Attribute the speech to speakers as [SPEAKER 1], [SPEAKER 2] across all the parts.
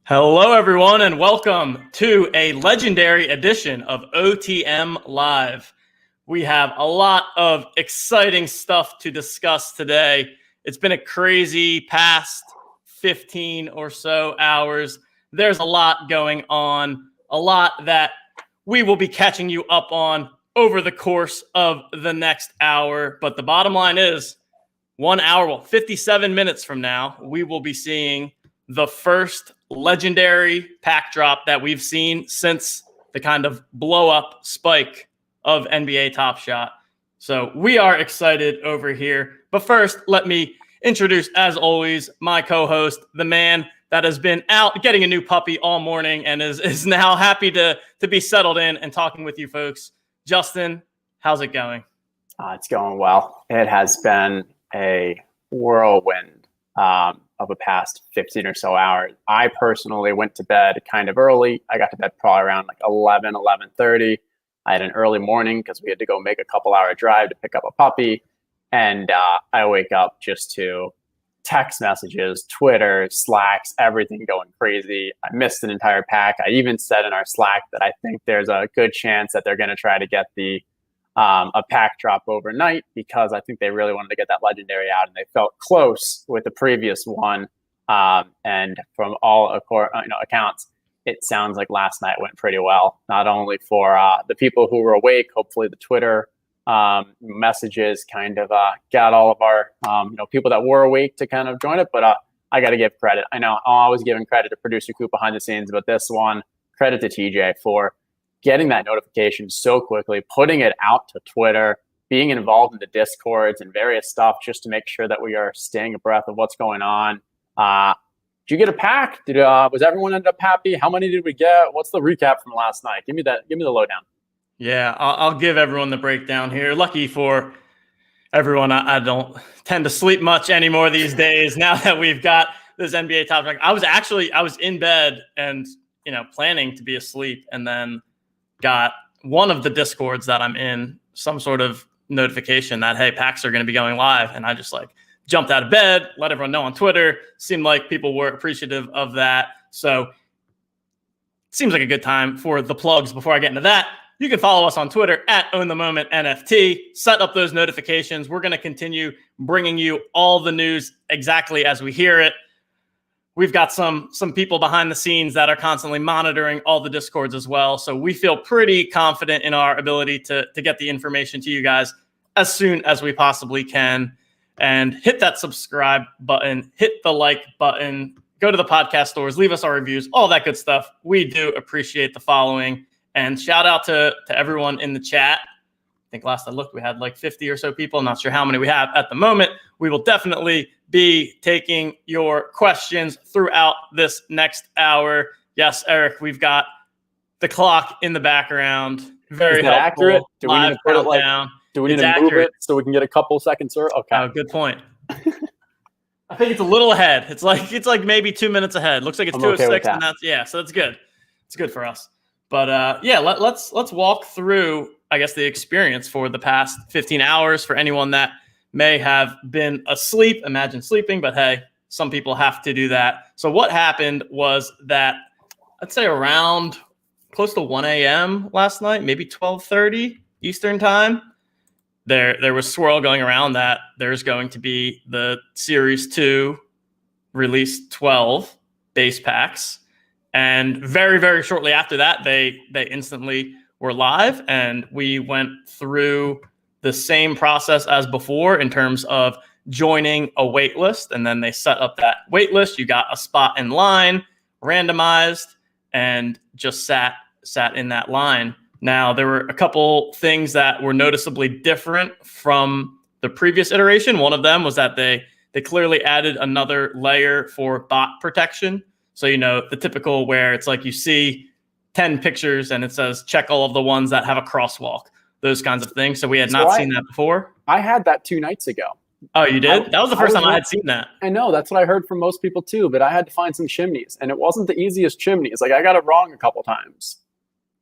[SPEAKER 1] Hello, everyone, and welcome to a legendary edition of OTM Live. We have a lot of exciting stuff to discuss today. It's been a crazy past 15 or so hours. There's a lot going on, a lot that we will be catching you up on over the course of the next hour. But the bottom line is 1 hour, 57 minutes from now, we will be seeing the first legendary pack drop that we've seen since the kind of blow up spike of NBA Top Shot. So we are excited over here. But first, let me introduce, as always, my co-host, the man that has been out getting a new puppy all morning and is now happy to be settled in and talking with you folks. Justin, how's it going?
[SPEAKER 2] It's going well. It has been a whirlwind of the past 15 or so hours. I personally went to bed kind of early. I got to bed probably around like 11:30. I had an early morning because we had to go make a couple-hour drive to pick up a puppy. And I wake up just to text messages, Twitter, Slacks, everything going crazy. I missed an entire pack. I even said in our Slack that I think there's a good chance that they're going to try to get a pack drop overnight because I think they really wanted to get that legendary out, and they felt close with the previous one. And from all accounts, it sounds like last night went pretty well. Not only for the people who were awake, hopefully the Twitter messages kind of got all of our people that were awake to kind of join it. But I got to give credit. I know I'm always giving credit to producer Coop behind the scenes, but this one, credit to TJ for getting that notification so quickly, putting it out to Twitter, being involved in the Discords and various stuff just to make sure that we are staying abreast of what's going on. Did you get a pack? Was everyone ended up happy? How many did we get? What's the recap from last night? Give me the lowdown.
[SPEAKER 1] Yeah, I'll give everyone the breakdown here. Lucky for everyone, I don't tend to sleep much anymore these days now that we've got this NBA Top Shot. I was in bed and planning to be asleep, and then got one of the Discords that I'm in, some sort of notification that, hey, packs are going to be going live. And I just jumped out of bed, let everyone know on Twitter. Seemed like people were appreciative of that. So it seems like a good time for the plugs. Before I get into that, you can follow us on Twitter at OwnTheMomentNFT. Set up those notifications. We're going to continue bringing you all the news exactly as we hear it. We've got some people behind the scenes that are constantly monitoring all the Discords as well. So we feel pretty confident in our ability to get the information to you guys as soon as we possibly can. And hit that subscribe button, hit the like button, go to the podcast stores, leave us our reviews, all that good stuff. We do appreciate the following. And shout out to everyone in the chat. I think last I looked, we had 50 or so people. I'm not sure how many we have at the moment. We will definitely be taking your questions throughout this next hour. Yes, Eric, we've got the clock in the background. Very helpful.
[SPEAKER 2] Accurate? Do we need to put it down? Do we need to move it so we can get a couple seconds? Okay.
[SPEAKER 1] Oh, good point. I think it's a little ahead. It's like maybe 2 minutes ahead. Looks like it's 2:06, and so that's good. It's good for us. But let's walk through, I guess, the experience for the past 15 hours for anyone that may have been asleep. Imagine sleeping, but hey, some people have to do that. So what happened was that I'd say around close to 1 a.m. last night, maybe 12:30 Eastern time, there was swirl going around that there's going to be the Series 2 Release 12 base packs. And very, very shortly after that, they instantly were live, and we went through the same process as before in terms of joining a wait list. And then they set up that wait list. You got a spot in line, randomized, and just sat in that line. Now, there were a couple things that were noticeably different from the previous iteration. One of them was that they clearly added another layer for bot protection. So, the typical where it's like you see 10 pictures and it says check all of the ones that have a crosswalk, those kinds of things. So we had not seen that before.
[SPEAKER 2] I had that 2 nights ago.
[SPEAKER 1] Oh, you did? That was the first time I had seen that.
[SPEAKER 2] I know. That's what I heard from most people too, but I had to find some chimneys, and it wasn't the easiest chimneys. I got it wrong a couple times.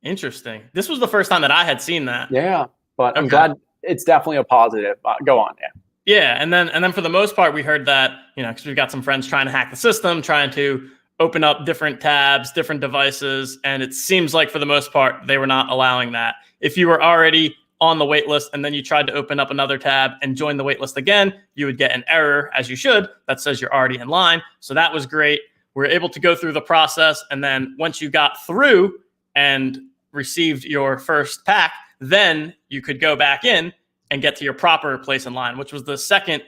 [SPEAKER 1] Interesting. This was the first time that I had seen that.
[SPEAKER 2] Yeah, but okay. I'm glad it's definitely a positive. Go on, yeah.
[SPEAKER 1] Yeah, and then for the most part, we heard that, because we've got some friends trying to hack the system, trying to open up different tabs, different devices. And it seems like for the most part, they were not allowing that. If you were already on the wait list and then you tried to open up another tab and join the wait list again, you would get an error, as you should, that says you're already in line. So that was great. We were able to go through the process. And then once you got through and received your first pack, then you could go back in and get to your proper place in line, which was the second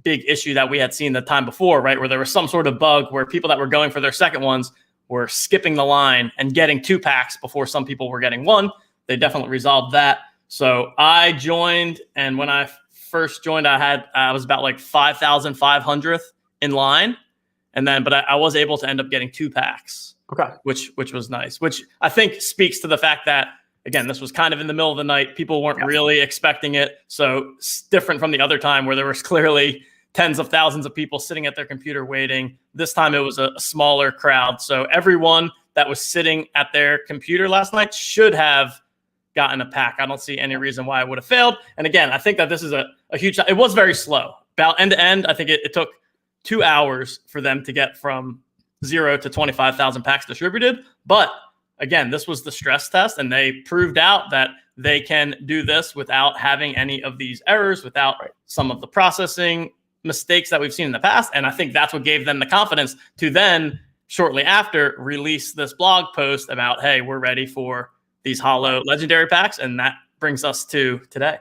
[SPEAKER 1] big issue that we had seen the time before, right? Where there was some sort of bug where people that were going for their second ones were skipping the line and getting 2 packs before some people were getting 1. They definitely resolved that. So I joined, and when I first joined, I was about like 5,500th in line, but I was able to end up getting 2 packs.
[SPEAKER 2] Okay,
[SPEAKER 1] which was nice. Which I think speaks to the fact that, again, this was kind of in the middle of the night. People weren't really expecting it. So it's different from the other time where there was clearly tens of thousands of people sitting at their computer waiting. This time it was a smaller crowd. So everyone that was sitting at their computer last night should have gotten a pack. I don't see any reason why it would have failed. And again, I think that this is a huge, it was very slow. About end to end, I think it took 2 hours for them to get from 0 to 25,000 packs distributed. But again, this was the stress test, and they proved out that they can do this without having any of these errors, without some of the processing mistakes that we've seen in the past. And I think that's what gave them the confidence to then, shortly after, release this blog post about, hey, we're ready for these Holo legendary packs. And that brings us to today.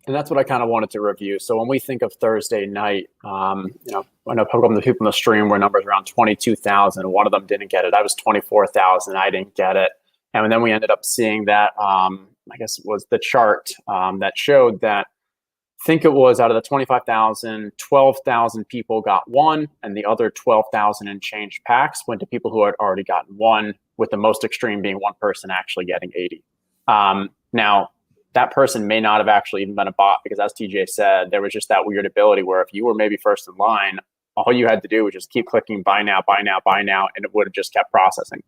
[SPEAKER 2] And that's what I kind of wanted to review. So when we think of Thursday night, I know a couple of the people in the stream were numbers around 22,000. One of them didn't get it. I was 24,000. I didn't get it. And then we ended up seeing that, I guess it was the chart that showed that, I think it was out of the 25,000, 12,000 people got 1, and the other 12,000 and change packs went to people who had already gotten 1, with the most extreme being one person actually getting 80. Now, that person may not have actually even been a bot, because as TJ said, there was just that weird ability where if you were maybe first in line, all you had to do was just keep clicking buy now, buy now, buy now, and it would have just kept processing.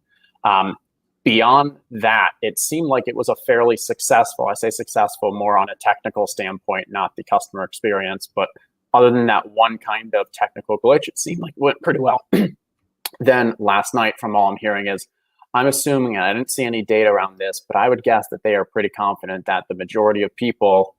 [SPEAKER 2] Beyond that, it seemed like it was a fairly successful, I say successful more on a technical standpoint, not the customer experience, but other than that one kind of technical glitch, it seemed like it went pretty well. Then last night, from all I'm hearing is, I'm assuming, and I didn't see any data around this, but I would guess that they are pretty confident that the majority of people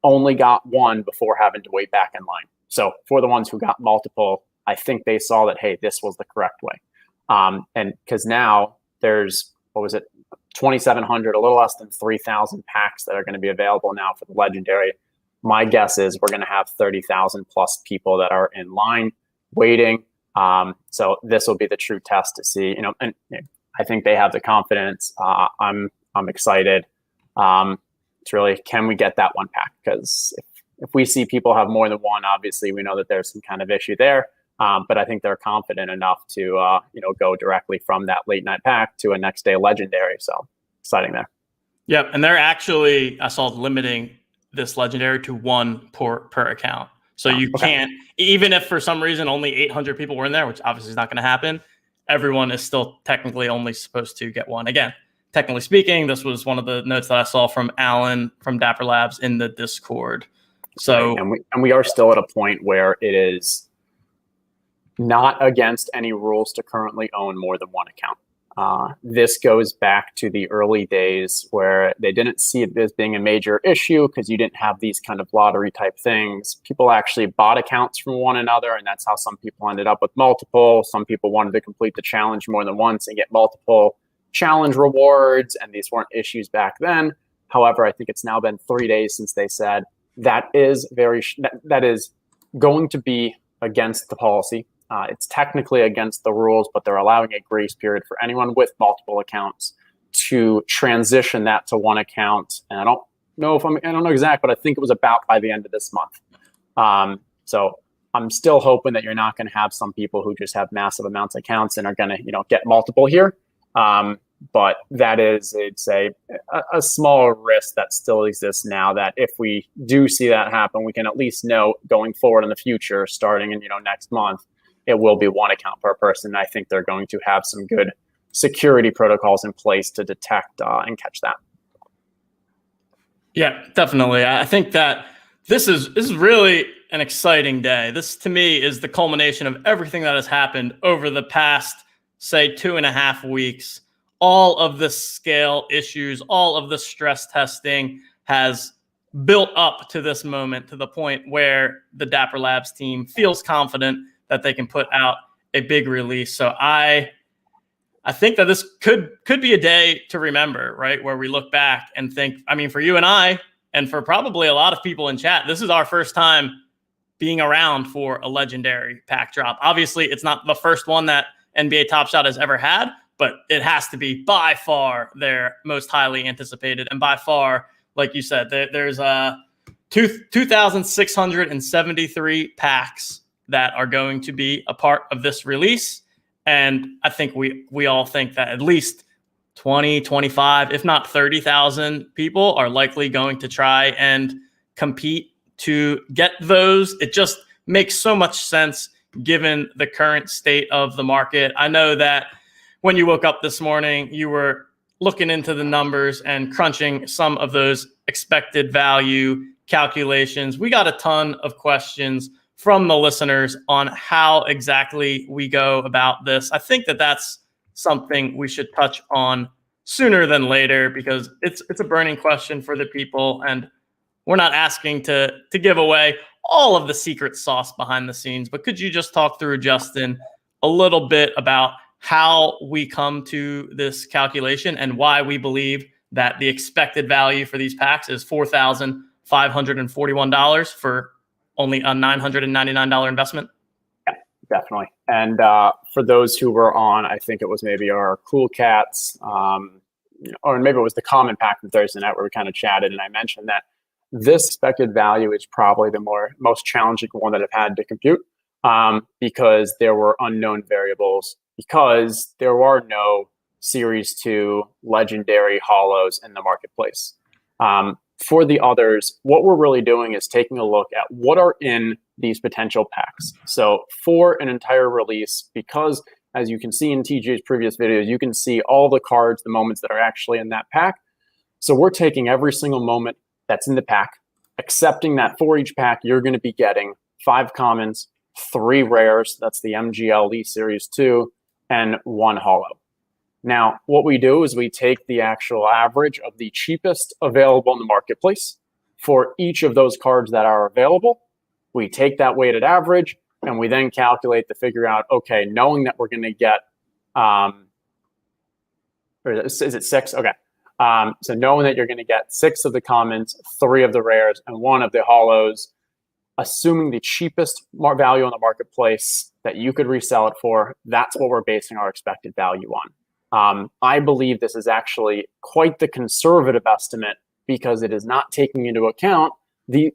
[SPEAKER 2] only got 1 before having to wait back in line. So for the ones who got multiple, I think they saw that, hey, this was the correct way. And because now there's, 2,700, a little less than 3,000 packs that are going to be available now for the legendary. My guess is we're going to have 30,000 plus people that are in line waiting. So this will be the true test to see, and I think they have the confidence. I'm excited. It's really, can we get that 1 pack? Because if we see people have more than 1, obviously we know that there's some kind of issue there. But I think they're confident enough to go directly from that late night pack to a next day legendary. So exciting there.
[SPEAKER 1] Yep, and they're actually, I saw, limiting this legendary to 1 per account. So you can't, even if for some reason only 800 people were in there, which obviously is not going to happen, everyone is still technically only supposed to get 1. Again, technically speaking, this was one of the notes that I saw from Alan from Dapper Labs in the Discord. So,
[SPEAKER 2] and we are still at a point where it is not against any rules to currently own more than 1 account. This goes back to the early days where they didn't see it as being a major issue because you didn't have these kind of lottery type things. People actually bought accounts from one another, and that's how some people ended up with multiple. Some people wanted to complete the challenge more than once and get multiple challenge rewards, and these weren't issues back then. However, I think it's now been 3 days since they said that is that is going to be against the policy. It's technically against the rules, but they're allowing a grace period for anyone with multiple accounts to transition that to 1 account. And I don't know exact, but I think it was about by the end of this month. So I'm still hoping that you're not going to have some people who just have massive amounts of accounts and are going to, get multiple here. But that is, it's a small risk that still exists now, that if we do see that happen, we can at least know going forward in the future, starting in, next month, it will be 1 account per person. I think they're going to have some good security protocols in place to detect and catch that.
[SPEAKER 1] Yeah, definitely. I think that this is really an exciting day. This, to me, is the culmination of everything that has happened over the past say 2.5 weeks, all of the scale issues, all of the stress testing has built up to this moment, to the point where the Dapper Labs team feels confident that they can put out a big release. So I think that this could be a day to remember, right? Where we look back and think, I mean, for you and I, and for probably a lot of people in chat, this is our first time being around for a legendary pack drop. Obviously, it's not the first one that NBA Top Shot has ever had, but it has to be by far their most highly anticipated. And by far, like you said, there's 2,673 packs that are going to be a part of this release. And I think we all think that at least 20, 25, if not 30,000 people are likely going to try and compete to get those. It just makes so much sense given the current state of the market. I know that when you woke up this morning, you were looking into the numbers and crunching some of those expected value calculations. We got a ton of questions from the listeners on how exactly we go about this. I think that that's something we should touch on sooner than later, because it's a burning question for the people, and we're not asking to give away all of the secret sauce behind the scenes. But could you just talk through, Justin, a little bit about how we come to this calculation and why we believe that the expected value for these packs is $4,541 for only a $999 investment?
[SPEAKER 2] Yeah, definitely. And for those who were on, I think it was maybe our Cool Cats, or maybe it was the Common Pack from Thursday night where we kind of chatted, and I mentioned that this expected value is probably the most challenging one that I've had to compute, because there were unknown variables, because there are no Series 2 legendary holos in the marketplace. For the others, what we're really doing is taking a look at what are in these potential packs. So for an entire release, because as you can see in TJ's previous videos, you can see all the cards, the moments that are actually in that pack. So we're taking every single moment that's in the pack, accepting that for each pack, you're going to be getting 5 commons, 3 rares, that's the MGLE Series 2, and 1 holo. Now, what we do is we take the actual average of the cheapest available in the marketplace for each of those cards that are available. We take that weighted average, and we then calculate to figure out, okay, knowing that we're going to get, or is it 6? Okay. So knowing that you're going to get 6 of the commons, 3 of the rares, and 1 of the holos, assuming the cheapest value on the marketplace that you could resell it for, that's what we're basing our expected value on. I believe this is actually quite the conservative estimate, because it is not taking into account the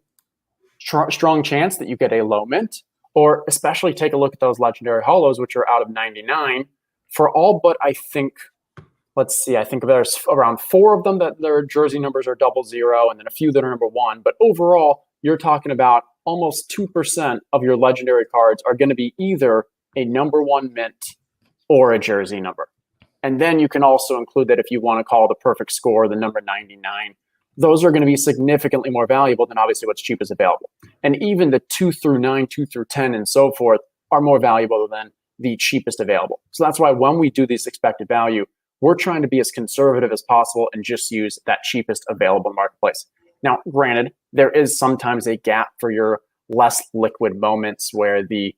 [SPEAKER 2] strong chance that you get a low mint, or especially take a look at those legendary holos, which are out of 99 for all but, I think, let's see, I think there's around 4 of them that their jersey numbers are 00, and then a few that are number 1. But overall, you're talking about almost 2% of your legendary cards are going to be either a number 1 mint or a jersey number. And then you can also include that if you want to call the perfect score, the number 99, those are going to be significantly more valuable than obviously what's cheapest available. And even the 2 through 9, 2 through 10, and so forth are more valuable than the cheapest available. So that's why when we do this expected value, we're trying to be as conservative as possible and just use that cheapest available marketplace. Now, granted, there is sometimes a gap for your less liquid moments where the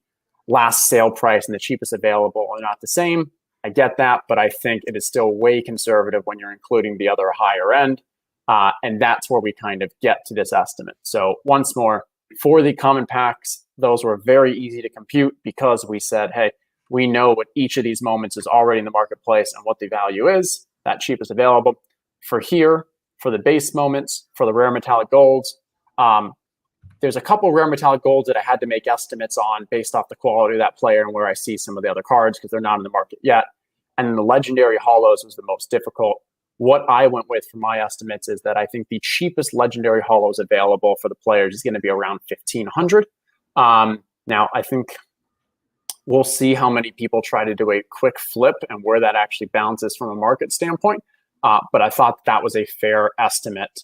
[SPEAKER 2] last sale price and the cheapest available are not the same. I get that, but I think it is still way conservative when you're including the other higher end. And that's where we kind of get to this estimate. So once more, for the common packs, those were very easy to compute, because we said, hey, we know what each of these moments is already in the marketplace and what the value is, that cheapest available. For here, for the base moments, for the rare metallic golds, there's a couple rare metallic golds that I had to make estimates on based off the quality of that player and where I see some of the other cards, because they're not in the market yet. And then the legendary holos was the most difficult. What I went with for my estimates is that I think the cheapest legendary holos available for the players is going to be around 1,500. Now, I think we'll see how many people try to do a quick flip and where that actually bounces from a market standpoint. But I thought that was a fair estimate.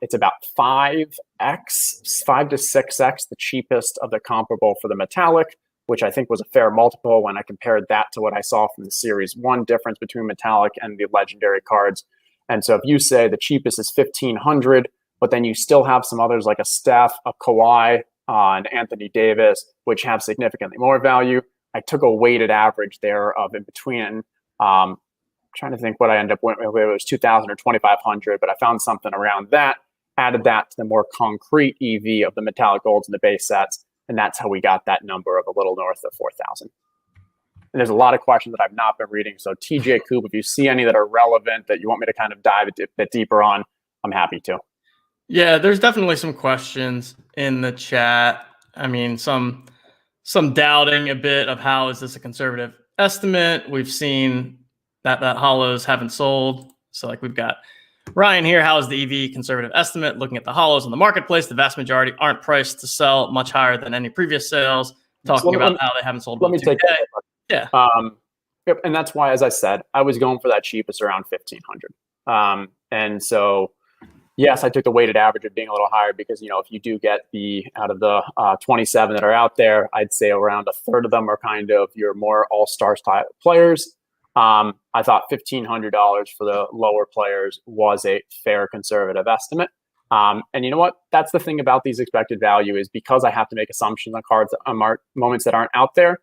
[SPEAKER 2] It's about 5 to 6x the cheapest of the comparable for the metallic, which I think was a fair multiple when I compared that to what I saw from the Series 1 difference between Metallic and the Legendary cards. And so if you say the cheapest is 1,500, but then you still have some others like a Steph, a Kawhi, and Anthony Davis, which have significantly more value, I took a weighted average there of in between. Trying to think what I ended up with. It was 2,000 or 2,500, but I found something around that, added that to the more concrete EV of the metallic golds and the base sets, and that's how we got that number of a little north of 4,000. And there's a lot of questions that I've not been reading. So TJ Coop, if you see any that are relevant that you want me to kind of dive a bit deeper on, I'm happy to.
[SPEAKER 1] Yeah, there's definitely some questions in the chat. I mean, some doubting a bit of how is this a conservative estimate. We've seen that holos haven't sold. So like we've got Ryan here. How is the EV conservative estimate? Looking at the holos in the marketplace, the vast majority aren't priced to sell much higher than any previous sales. Talking about how they haven't sold.
[SPEAKER 2] Let me take that.
[SPEAKER 1] Yeah.
[SPEAKER 2] Yep, and that's why, as I said, I was going for that cheapest around 1,500. And so, yes, I took the weighted average of being a little higher because, you know, if you do get out of the 27 that are out there, I'd say around a third of them are kind of your more all-star style players. I thought $1,500 for the lower players was a fair conservative estimate. And you know what? That's the thing about these expected value is because I have to make assumptions on cards on moments that aren't out there.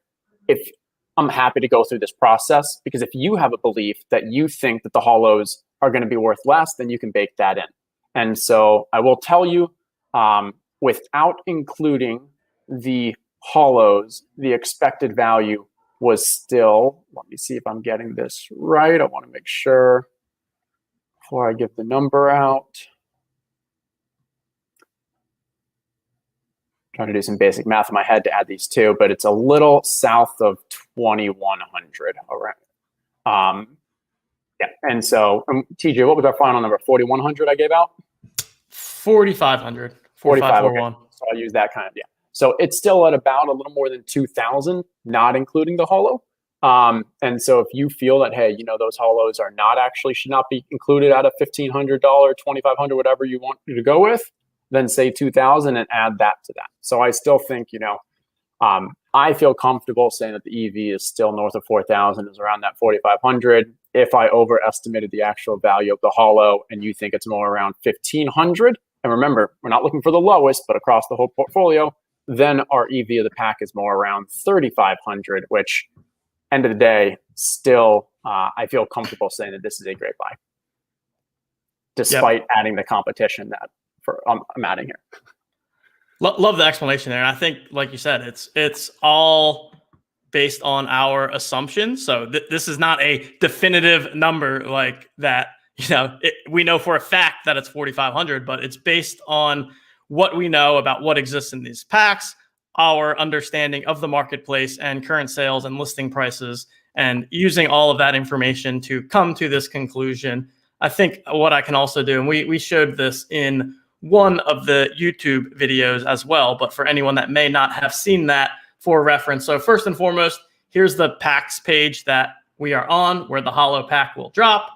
[SPEAKER 2] If I'm happy to go through this process because if you have a belief that you think that the holos are going to be worth less, then you can bake that in. And so I will tell you, without including the holos, the expected value was still, let me see if I'm getting this right. I want to make sure before I give the number out. Trying to do some basic math in my head to add these two, but it's a little south of 2,100 around. Yeah, and so TJ, what was our final number? 4,100 I gave out?
[SPEAKER 1] 4,500.
[SPEAKER 2] 4,501. Okay. So I'll use that kind of, yeah. So it's still at about a little more than 2,000, not including the holo. And so if you feel that, hey, you know, those holos are not actually should not be included at a $1,500, $2,500, whatever you want to go with, then say 2,000 and add that to that. So I still think, you know, I feel comfortable saying that the EV is still north of 4,000, is around that 4,500. If I overestimated the actual value of the holo and you think it's more around 1,500, and remember, we're not looking for the lowest, but across the whole portfolio, then our EV of the pack is more around 3,500, which end of the day, still, I feel comfortable saying that this is a great buy, despite adding the competition that I'm adding here.
[SPEAKER 1] Love the explanation there. And I think, like you said, it's all based on our assumptions. So this is not a definitive number like that. You know, we know for a fact that it's 4,500, but it's based on what we know about what exists in these packs, our understanding of the marketplace and current sales and listing prices, and using all of that information to come to this conclusion. I think what I can also do, and we showed this in one of the YouTube videos as well, but for anyone that may not have seen that for reference. So first and foremost, here's the packs page that we are on where the holo pack will drop.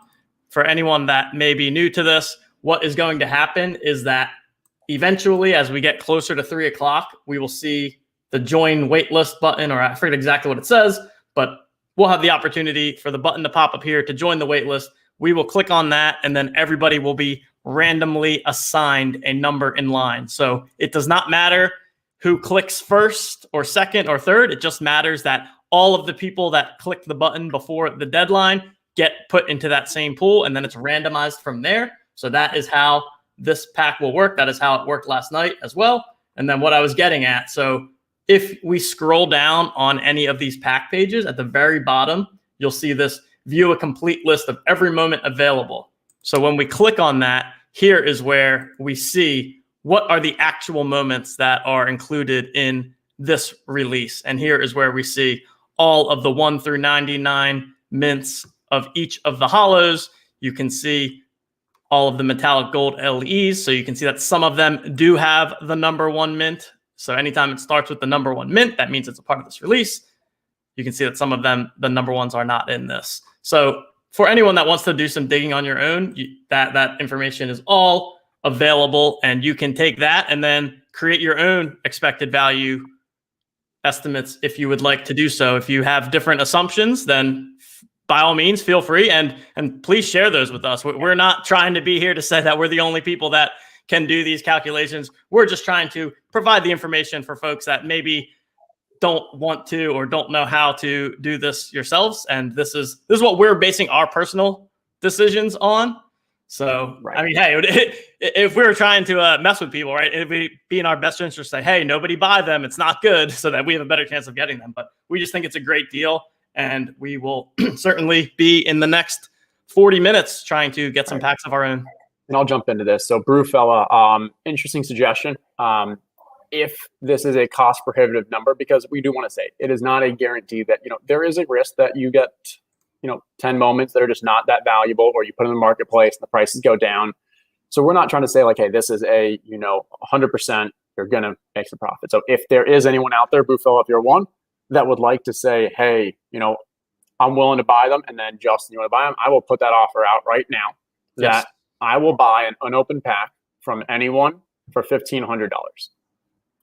[SPEAKER 1] For anyone that may be new to this, what is going to happen is that eventually, as we get closer to 3 o'clock, we will see the join waitlist button, or I forget exactly what it says, but we'll have the opportunity for the button to pop up here to join the waitlist. We will click on that, and then everybody will be randomly assigned a number in line. So it does not matter who clicks first or second or third. It just matters that all of the people that clicked the button before the deadline get put into that same pool, and then it's randomized from there. So that is how this pack will work. That is how it worked last night as well. And then what I was getting at, so if we scroll down on any of these pack pages at the very bottom, you'll see this view a complete list of every moment available. So when we click on that, here is where we see what are the actual moments that are included in this release. And here is where we see all of the 1 through 99 mints of each of the holos. You can see all of the metallic gold LEs. So you can see that some of them do have the number 1 mint. So anytime it starts with the number 1 mint, that means it's a part of this release. You can see that some of them, the number ones, are not in this. So for anyone that wants to do some digging on your own, that information is all available, and you can take that and then create your own expected value estimates if you would like to do so. If you have different assumptions, then by all means, feel free and please share those with us. We're not trying to be here to say that we're the only people that can do these calculations. We're just trying to provide the information for folks that maybe don't want to or don't know how to do this yourselves. And this is what we're basing our personal decisions on. So,
[SPEAKER 2] Right.
[SPEAKER 1] I mean, hey, if we were trying to mess with people, right, it'd be in our best interest to say, hey, nobody buy them. It's not good, so that we have a better chance of getting them. But we just think it's a great deal. And we will certainly be in the next 40 minutes trying to get some packs of our own.
[SPEAKER 2] And I'll jump into this. So Brewfella, interesting suggestion. If this is a cost prohibitive number, because we do want to say it is not a guarantee that, there is a risk that you get, 10 moments that are just not that valuable, or you put in the marketplace and the prices go down. So we're not trying to say like, hey, this is a, 100% you're going to make some profit. So if there is anyone out there, Brewfella, if you're one, that would like to say, hey, I'm willing to buy them, and then Justin, you want to buy them, I will put that offer out right now.
[SPEAKER 1] Yes.
[SPEAKER 2] That I will buy an unopened pack from anyone for $1,500.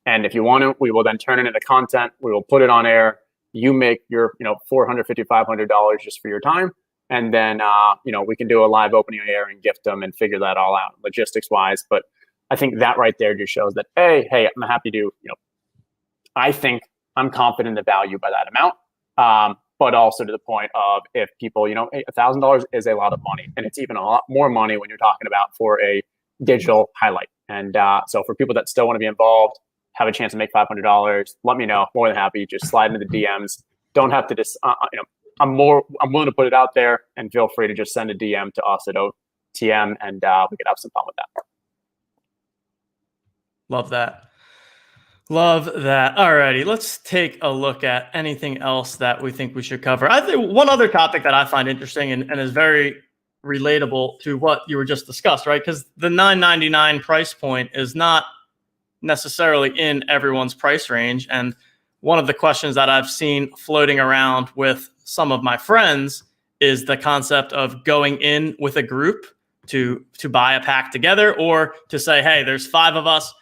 [SPEAKER 2] And if you want to, we will then turn it into content. We will put it on air. You make your, $450, $500 just for your time. And then, we can do a live opening on air and gift them and figure that all out logistics wise. But I think that right there just shows that, hey, I'm happy to, I think I'm confident in the value by that amount. But also to the point of, if people, $1,000 is a lot of money, and it's even a lot more money when you're talking about for a digital highlight. And so for people that still want to be involved, have a chance to make $500, let me know. More than happy. Just slide into the DMs. Don't have to just, I'm willing to put it out there, and feel free to just send a DM to us at OTM, and we can have some fun with that.
[SPEAKER 1] Love that. Love that. All righty, let's take a look at anything else that we think we should cover. I think one other topic that I find interesting and is very relatable to what you were just discussed, right? Because the $9.99 price point is not necessarily in everyone's price range. And one of the questions that I've seen floating around with some of my friends is the concept of going in with a group to buy a pack together, or to say, hey, there's 5 of us.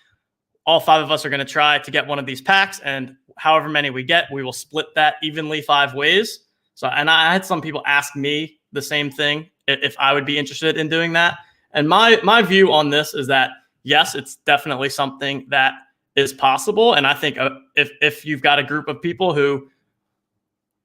[SPEAKER 1] All 5 of us are going to try to get one of these packs, and however many we get, we will split that evenly 5 ways. So, and I had some people ask me the same thing, if I would be interested in doing that. And my view on this is that, yes, it's definitely something that is possible. And I think if you've got a group of people who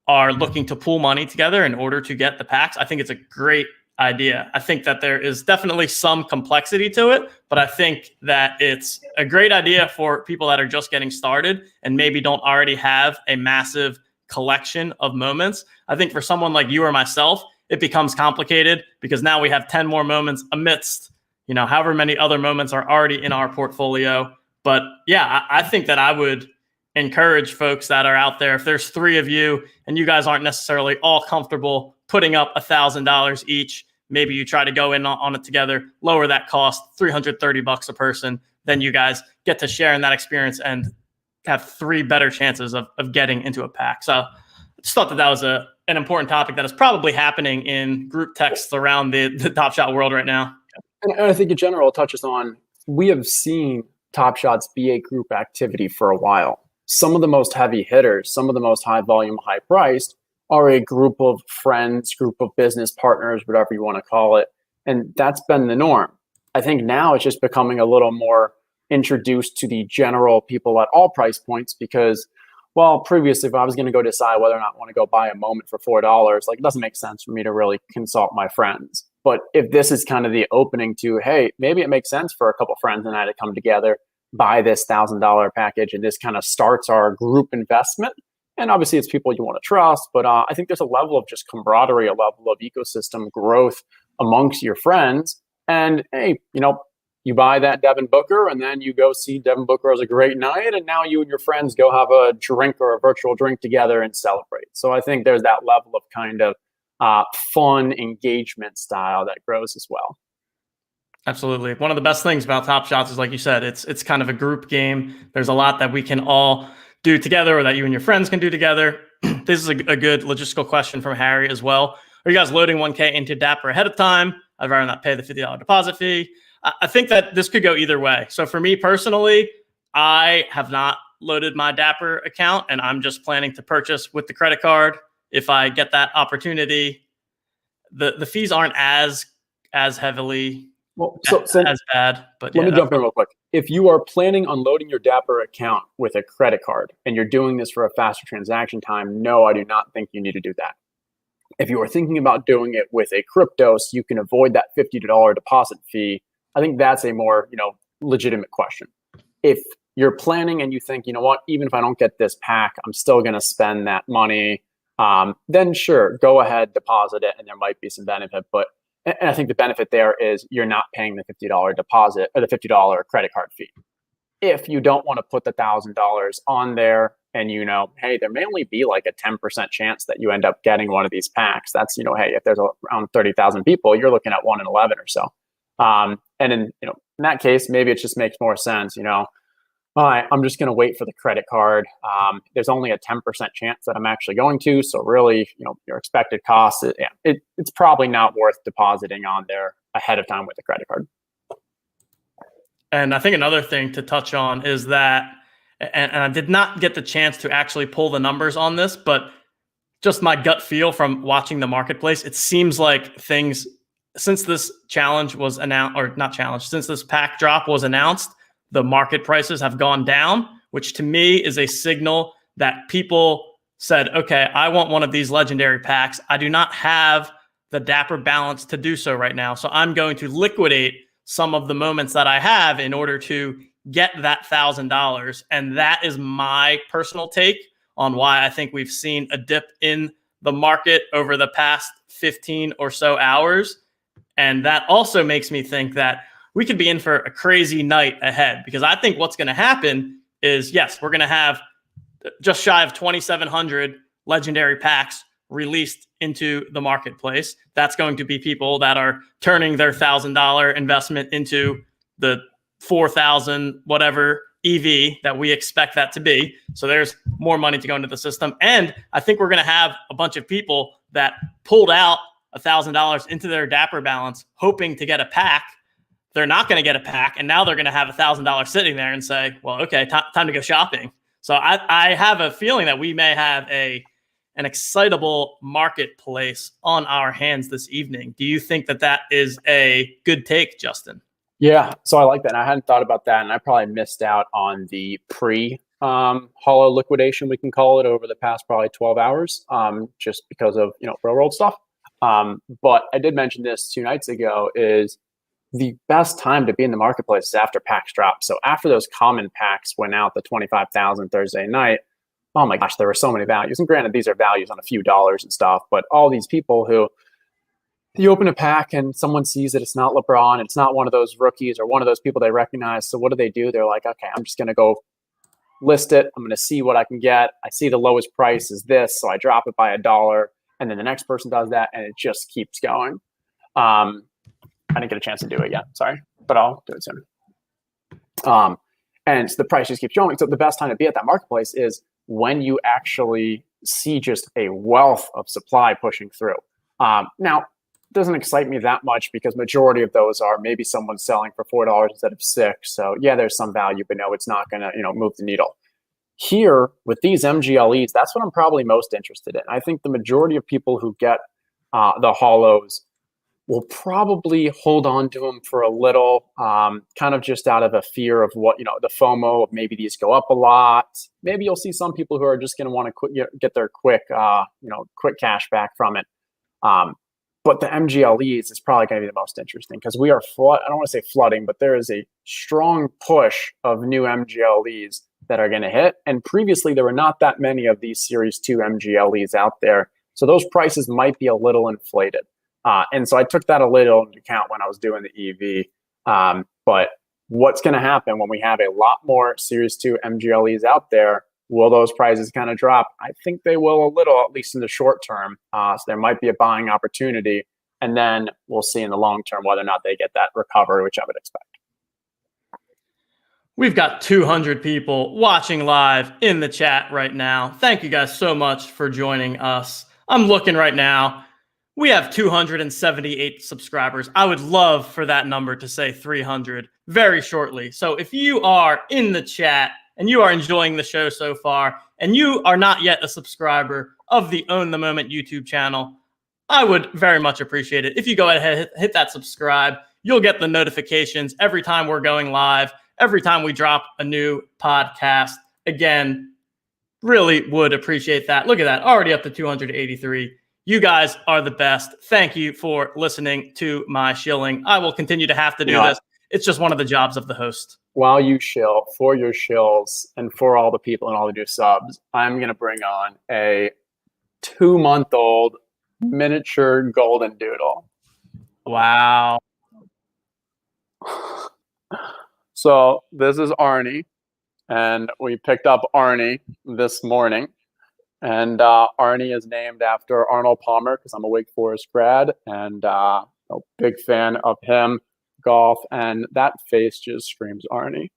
[SPEAKER 1] are looking to pool money together in order to get the packs, I think it's a great idea. I think that there is definitely some complexity to it, but I think that it's a great idea for people that are just getting started and maybe don't already have a massive collection of moments. I think for someone like you or myself, it becomes complicated, because now we have 10 more moments amidst, however many other moments are already in our portfolio. But yeah, I think that I would encourage folks that are out there, if there's 3 of you and you guys aren't necessarily all comfortable putting up $1,000 each, maybe you try to go in on it together, lower that cost, $330 a person. Then you guys get to share in that experience and have 3 better chances of getting into a pack. So I just thought that was an important topic that is probably happening in group texts around the Top Shot world right now.
[SPEAKER 2] And I think in general, it touches on, we have seen Top Shots be a group activity for a while. Some of the most heavy hitters, some of the most high volume, high priced, are a group of friends, group of business partners, whatever you want to call it. And that's been the norm. I think now it's just becoming a little more introduced to the general people at all price points, because, well, previously, if I was going to go decide whether or not I want to go buy a moment for $4, like, it doesn't make sense for me to really consult my friends. But if this is kind of the opening to, hey, maybe it makes sense for a couple friends and I to come together, buy this $1,000 package, and this kind of starts our group investment. And obviously it's people you want to trust, but I think there's a level of just camaraderie, a level of ecosystem growth amongst your friends. And hey, you buy that Devin Booker, and then you go see Devin Booker as a great night, and now you and your friends go have a drink or a virtual drink together and celebrate. So I think there's that level of kind of fun engagement style that grows as well.
[SPEAKER 1] Absolutely. One of the best things about Top Shots is, like you said, it's kind of a group game. There's a lot that we can all do together, or that you and your friends can do together. This is a good logistical question from Harry as well. Are you guys loading 1K into Dapper ahead of time? I'd rather not pay the $50 deposit fee. I think that this could go either way. So for me personally, I have not loaded my Dapper account and I'm just planning to purchase with the credit card if I get that opportunity, the fees aren't as heavily as bad. But
[SPEAKER 2] let me jump in real quick. If you are planning on loading your Dapper account with a credit card and you're doing this for a faster transaction time, no, I do not think you need to do that. If you are thinking about doing it with a crypto so you can avoid that $50 deposit fee, I think that's a more, legitimate question. If you're planning and you think, you know what, even if I don't get this pack, I'm still going to spend that money, then sure, go ahead, deposit it, and there might be some benefit. And I think the benefit there is you're not paying the $50 deposit or the $50 credit card fee. If you don't want to put the $1,000 on there and hey, there may only be like a 10% chance that you end up getting one of these packs. That's, hey, if there's around 30,000 people, you're looking at 1 in 11 or so. And in that case, maybe it just makes more sense, all right, I'm just going to wait for the credit card. There's only a 10% chance that I'm actually going to. So really, your expected cost, it's probably not worth depositing on there ahead of time with the credit card.
[SPEAKER 1] And I think another thing to touch on is that, and I did not get the chance to actually pull the numbers on this, but just my gut feel from watching the marketplace, it seems like things, since this challenge was announced, or not challenge, since this pack drop was announced, the market prices have gone down, which to me is a signal that people said, okay, I want one of these legendary packs. I do not have the Dapper balance to do so right now. So I'm going to liquidate some of the moments that I have in order to get that $1,000. And that is my personal take on why I think we've seen a dip in the market over the past 15 or so hours. And that also makes me think that we could be in for a crazy night ahead, because I think what's going to happen is, yes, we're going to have just shy of 2,700 legendary packs released into the marketplace. That's going to be people that are turning their $1,000 investment into the 4,000 whatever EV that we expect that to be. So there's more money to go into the system. And I think we're going to have a bunch of people that pulled out $1,000 into their Dapper balance hoping to get a pack. They're not going to get a pack, and now they're going to have $1,000 sitting there and say, well, okay, time to go shopping. So I have a feeling that we may have an excitable marketplace on our hands this evening. Do you think that is a good take, Justin?
[SPEAKER 2] Yeah, so I like that. And I hadn't thought about that, and I probably missed out on the Holo liquidation, we can call it, over the past probably 12 hours, just because of real world stuff. But I did mention this 2 nights ago, is the best time to be in the marketplace is after packs drop. So after those common packs went out, the 25,000 Thursday night, oh my gosh, there were so many values. And granted, these are values on a few dollars and stuff, but all these people who, you open a pack and someone sees that it's not LeBron, it's not one of those rookies or one of those people they recognize. So what do? They're like, okay, I'm just going to go list it. I'm going to see what I can get. I see the lowest price is this, so I drop it by $1. And then the next person does that, and it just keeps going. I didn't get a chance to do it yet, sorry, but I'll do it soon. And the price just keeps going. So the best time to be at that marketplace is when you actually see just a wealth of supply pushing through. Now, it doesn't excite me that much because majority of those are maybe someone selling for $4 instead of $6. So yeah, there's some value, but no, it's not going to move the needle. Here with these MGLEs, that's what I'm probably most interested in. I think the majority of people who get the Holos will probably hold on to them for a little, kind of just out of a fear of what, the FOMO of maybe these go up a lot. Maybe you'll see some people who are just going to want to get their quick cash back from it. But the MGLEs is probably going to be the most interesting because we are I don't want to say flooding, but there is a strong push of new MGLEs that are going to hit. And previously, there were not that many of these Series 2 MGLEs out there. So those prices might be a little inflated. And so I took that a little into account when I was doing the EV. But what's going to happen when we have a lot more Series 2 MGLEs out there? Will those prices kind of drop? I think they will a little, at least in the short term. So there might be a buying opportunity. And then we'll see in the long term whether or not they get that recovery, which I would expect.
[SPEAKER 1] We've got 200 people watching live in the chat right now. Thank you guys so much for joining us. I'm looking right now. We have 278 subscribers. I would love for that number to say 300 very shortly. So if you are in the chat and you are enjoying the show so far, and you are not yet a subscriber of the Own the Moment YouTube channel, I would very much appreciate it if you go ahead, hit that subscribe. You'll get the notifications every time we're going live, every time we drop a new podcast. Again, really would appreciate that. Look at that, already up to 283. You guys are the best. Thank you for listening to my shilling. I will continue to have to do this. It's just one of the jobs of the host.
[SPEAKER 2] While you shill, for your shills and for all the people and all the new subs, I'm going to bring on a 2-month-old miniature golden doodle.
[SPEAKER 1] Wow.
[SPEAKER 2] So this is Arnie, and we picked up Arnie this morning. And Arnie is named after Arnold Palmer because I'm a Wake Forest grad and a big fan of him, golf, and that face just screams Arnie.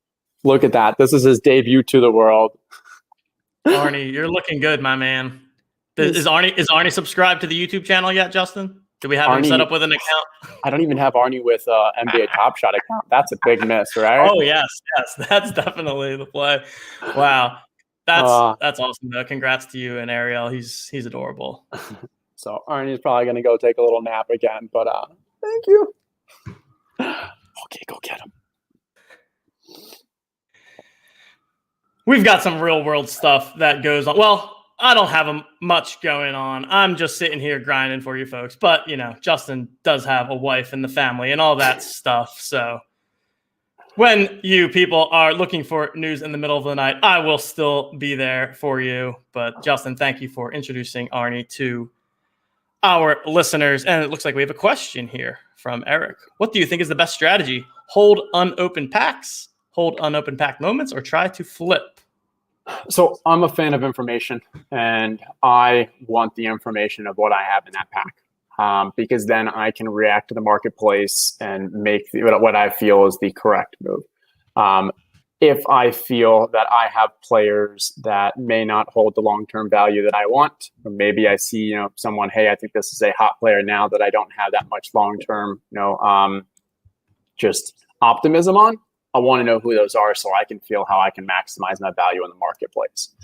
[SPEAKER 2] Look at that. This is his debut to the world.
[SPEAKER 1] Arnie, you're looking good, my man. Is Arnie subscribed to the YouTube channel yet, Justin? Do we have him set up with an account?
[SPEAKER 2] I don't even have Arnie with NBA Top Shot account. That's a big miss, right?
[SPEAKER 1] Oh, yes. That's definitely the play. Wow. That's awesome, though. Congrats to you and Ariel. He's adorable.
[SPEAKER 2] So Arnie's probably going to go take a little nap again, but thank you. Okay, go get him.
[SPEAKER 1] We've got some real world stuff that goes on. Well, I don't have much going on. I'm just sitting here grinding for you folks. But, Justin does have a wife and the family and all that stuff. So when you people are looking for news in the middle of the night, I will still be there for you. But Justin, thank you for introducing Arnie to our listeners. And it looks like we have a question here from Eric. What do you think is the best strategy? Hold unopened packs, hold unopened pack moments, or try to flip?
[SPEAKER 2] So I'm a fan of information, and I want the information of what I have in that pack, because then I can react to the marketplace and make what I feel is the correct move. If I feel that I have players that may not hold the long-term value that I want, or maybe I see someone, hey, I think this is a hot player now that I don't have that much long-term just optimism on, I want to know who those are so I can feel how I can maximize my value in the marketplace.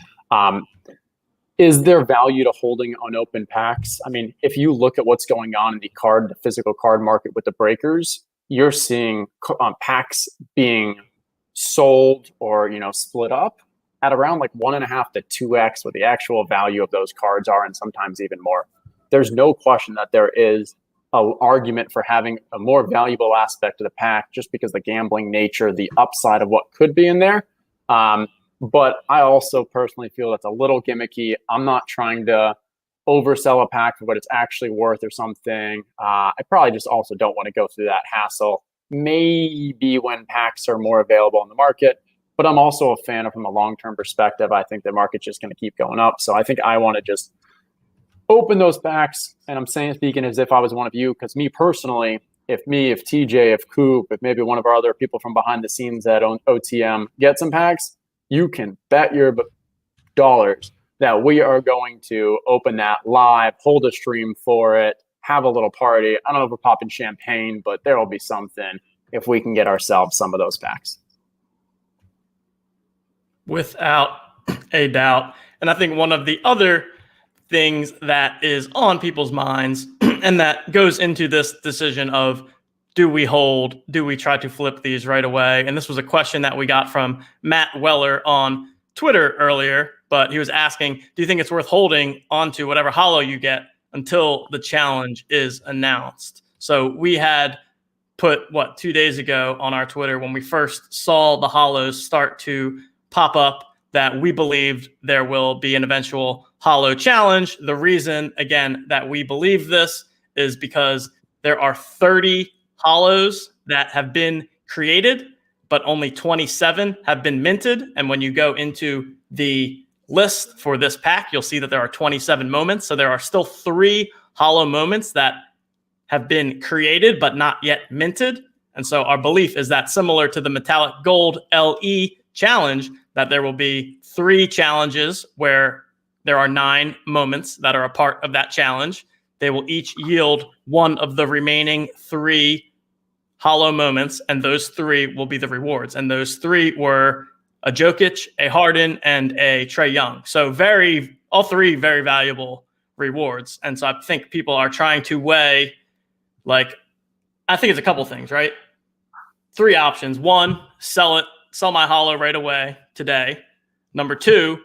[SPEAKER 2] Is there value to holding unopened packs? I mean, if you look at what's going on in the physical card market with the breakers, you're seeing packs being sold or split up at around like 1.5 to 2x what the actual value of those cards are, and sometimes even more. There's no question that there is an argument for having a more valuable aspect of the pack just because the gambling nature, the upside of what could be in there. But I also personally feel that's a little gimmicky. I'm not trying to oversell a pack for what it's actually worth or something. I probably just also don't want to go through that hassle. Maybe when packs are more available in the market, but I'm also a fan of from a long-term perspective. I think the market's just going to keep going up. So I think I want to just open those packs, and I'm speaking as if I was one of you, because me personally, if TJ, if Coop, if maybe one of our other people from behind the scenes at OTM get some packs, you can bet your dollars that we are going to open that live, hold a stream for it, have a little party. I don't know if we're popping champagne, but there will be something if we can get ourselves some of those packs.
[SPEAKER 1] Without a doubt. And I think one of the other things that is on people's minds and that goes into this decision of, do we hold? Do we try to flip these right away? And this was a question that we got from Matt Weller on Twitter earlier, but he was asking, do you think it's worth holding onto whatever holo you get until the challenge is announced? So we had put, 2 days ago on our Twitter when we first saw the holos start to pop up that we believed there will be an eventual holo challenge. The reason, again, that we believe this is because there are 30 holos that have been created, but only 27 have been minted. And when you go into the list for this pack, you'll see that there are 27 moments. So there are still 3 holo moments that have been created, but not yet minted. And so our belief is that, similar to the Metallic Gold LE challenge, that there will be 3 challenges where there are 9 moments that are a part of that challenge. They will each yield one of the remaining 3 holo moments, and those 3 will be the rewards. And those 3 were a Jokic, a Harden, and a Trae Young. So all three very valuable rewards. And so I think people are trying to weigh, like, I think it's a couple things, right? 3 options. 1, sell my Holo right away today. Number 2,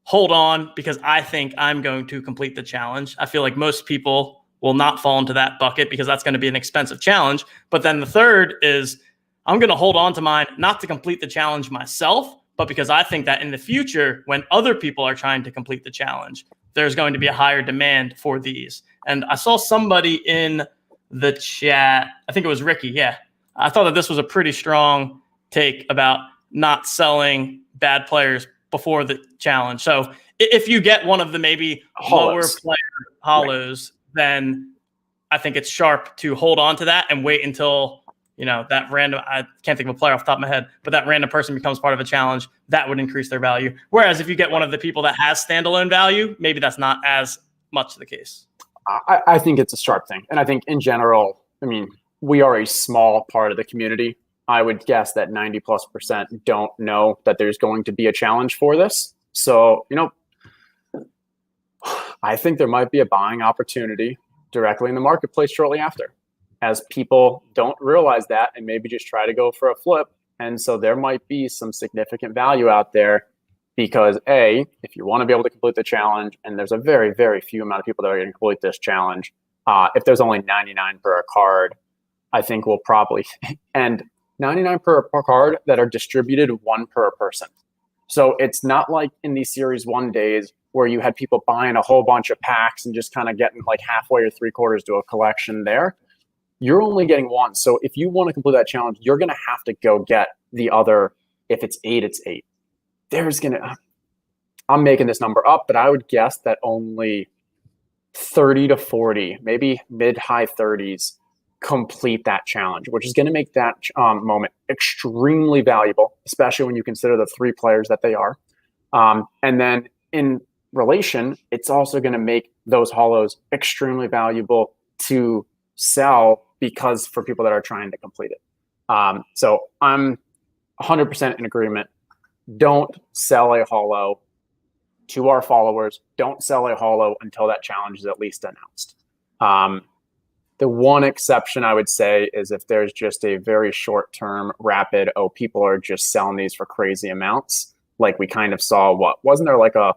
[SPEAKER 1] hold on because I think I'm going to complete the challenge. I feel like most people will not fall into that bucket because that's going to be an expensive challenge. But then the third is I'm going to hold on to mine, not to complete the challenge myself, but because I think that in the future, when other people are trying to complete the challenge, there's going to be a higher demand for these. And I saw somebody in the chat, I think it was Ricky. Yeah. I thought that this was a pretty strong take about not selling bad players before the challenge. So if you get one of the maybe lower player Holos, then I think it's sharp to hold on to that and wait until, that random, I can't think of a player off the top of my head, but that random person becomes part of a challenge, that would increase their value. Whereas if you get one of the people that has standalone value, maybe that's not as much the case.
[SPEAKER 2] I think it's a sharp thing. And I think in general, we are a small part of the community. I would guess that 90+% don't know that there's going to be a challenge for this. So, I think there might be a buying opportunity directly in the marketplace shortly after, as people don't realize that and maybe just try to go for a flip. And so there might be some significant value out there because if you want to be able to complete the challenge, and there's a very, very few amount of people that are going to complete this challenge, if there's only 99 per card, I think we'll probably, and 99 per card that are distributed 1 per person. So it's not like in these Series 1 days where you had people buying a whole bunch of packs and just kind of getting like halfway or 3/4 to a collection there. You're only getting 1. So if you want to complete that challenge, you're going to have to go get the other. If it's 8, it's 8. I'm making this number up, but I would guess that only 30 to 40, maybe mid-high 30s, complete that challenge, which is going to make that moment extremely valuable, especially when you consider the 3 players that they are. And then in relation, it's also going to make those Holos extremely valuable to sell because for people that are trying to complete it. So I'm 100% in agreement. Don't sell a Holo to our followers. Don't sell a Holo until that challenge is at least announced. The one exception I would say is if there's just a very short-term, rapid, people are just selling these for crazy amounts. Like we kind of saw, wasn't there like a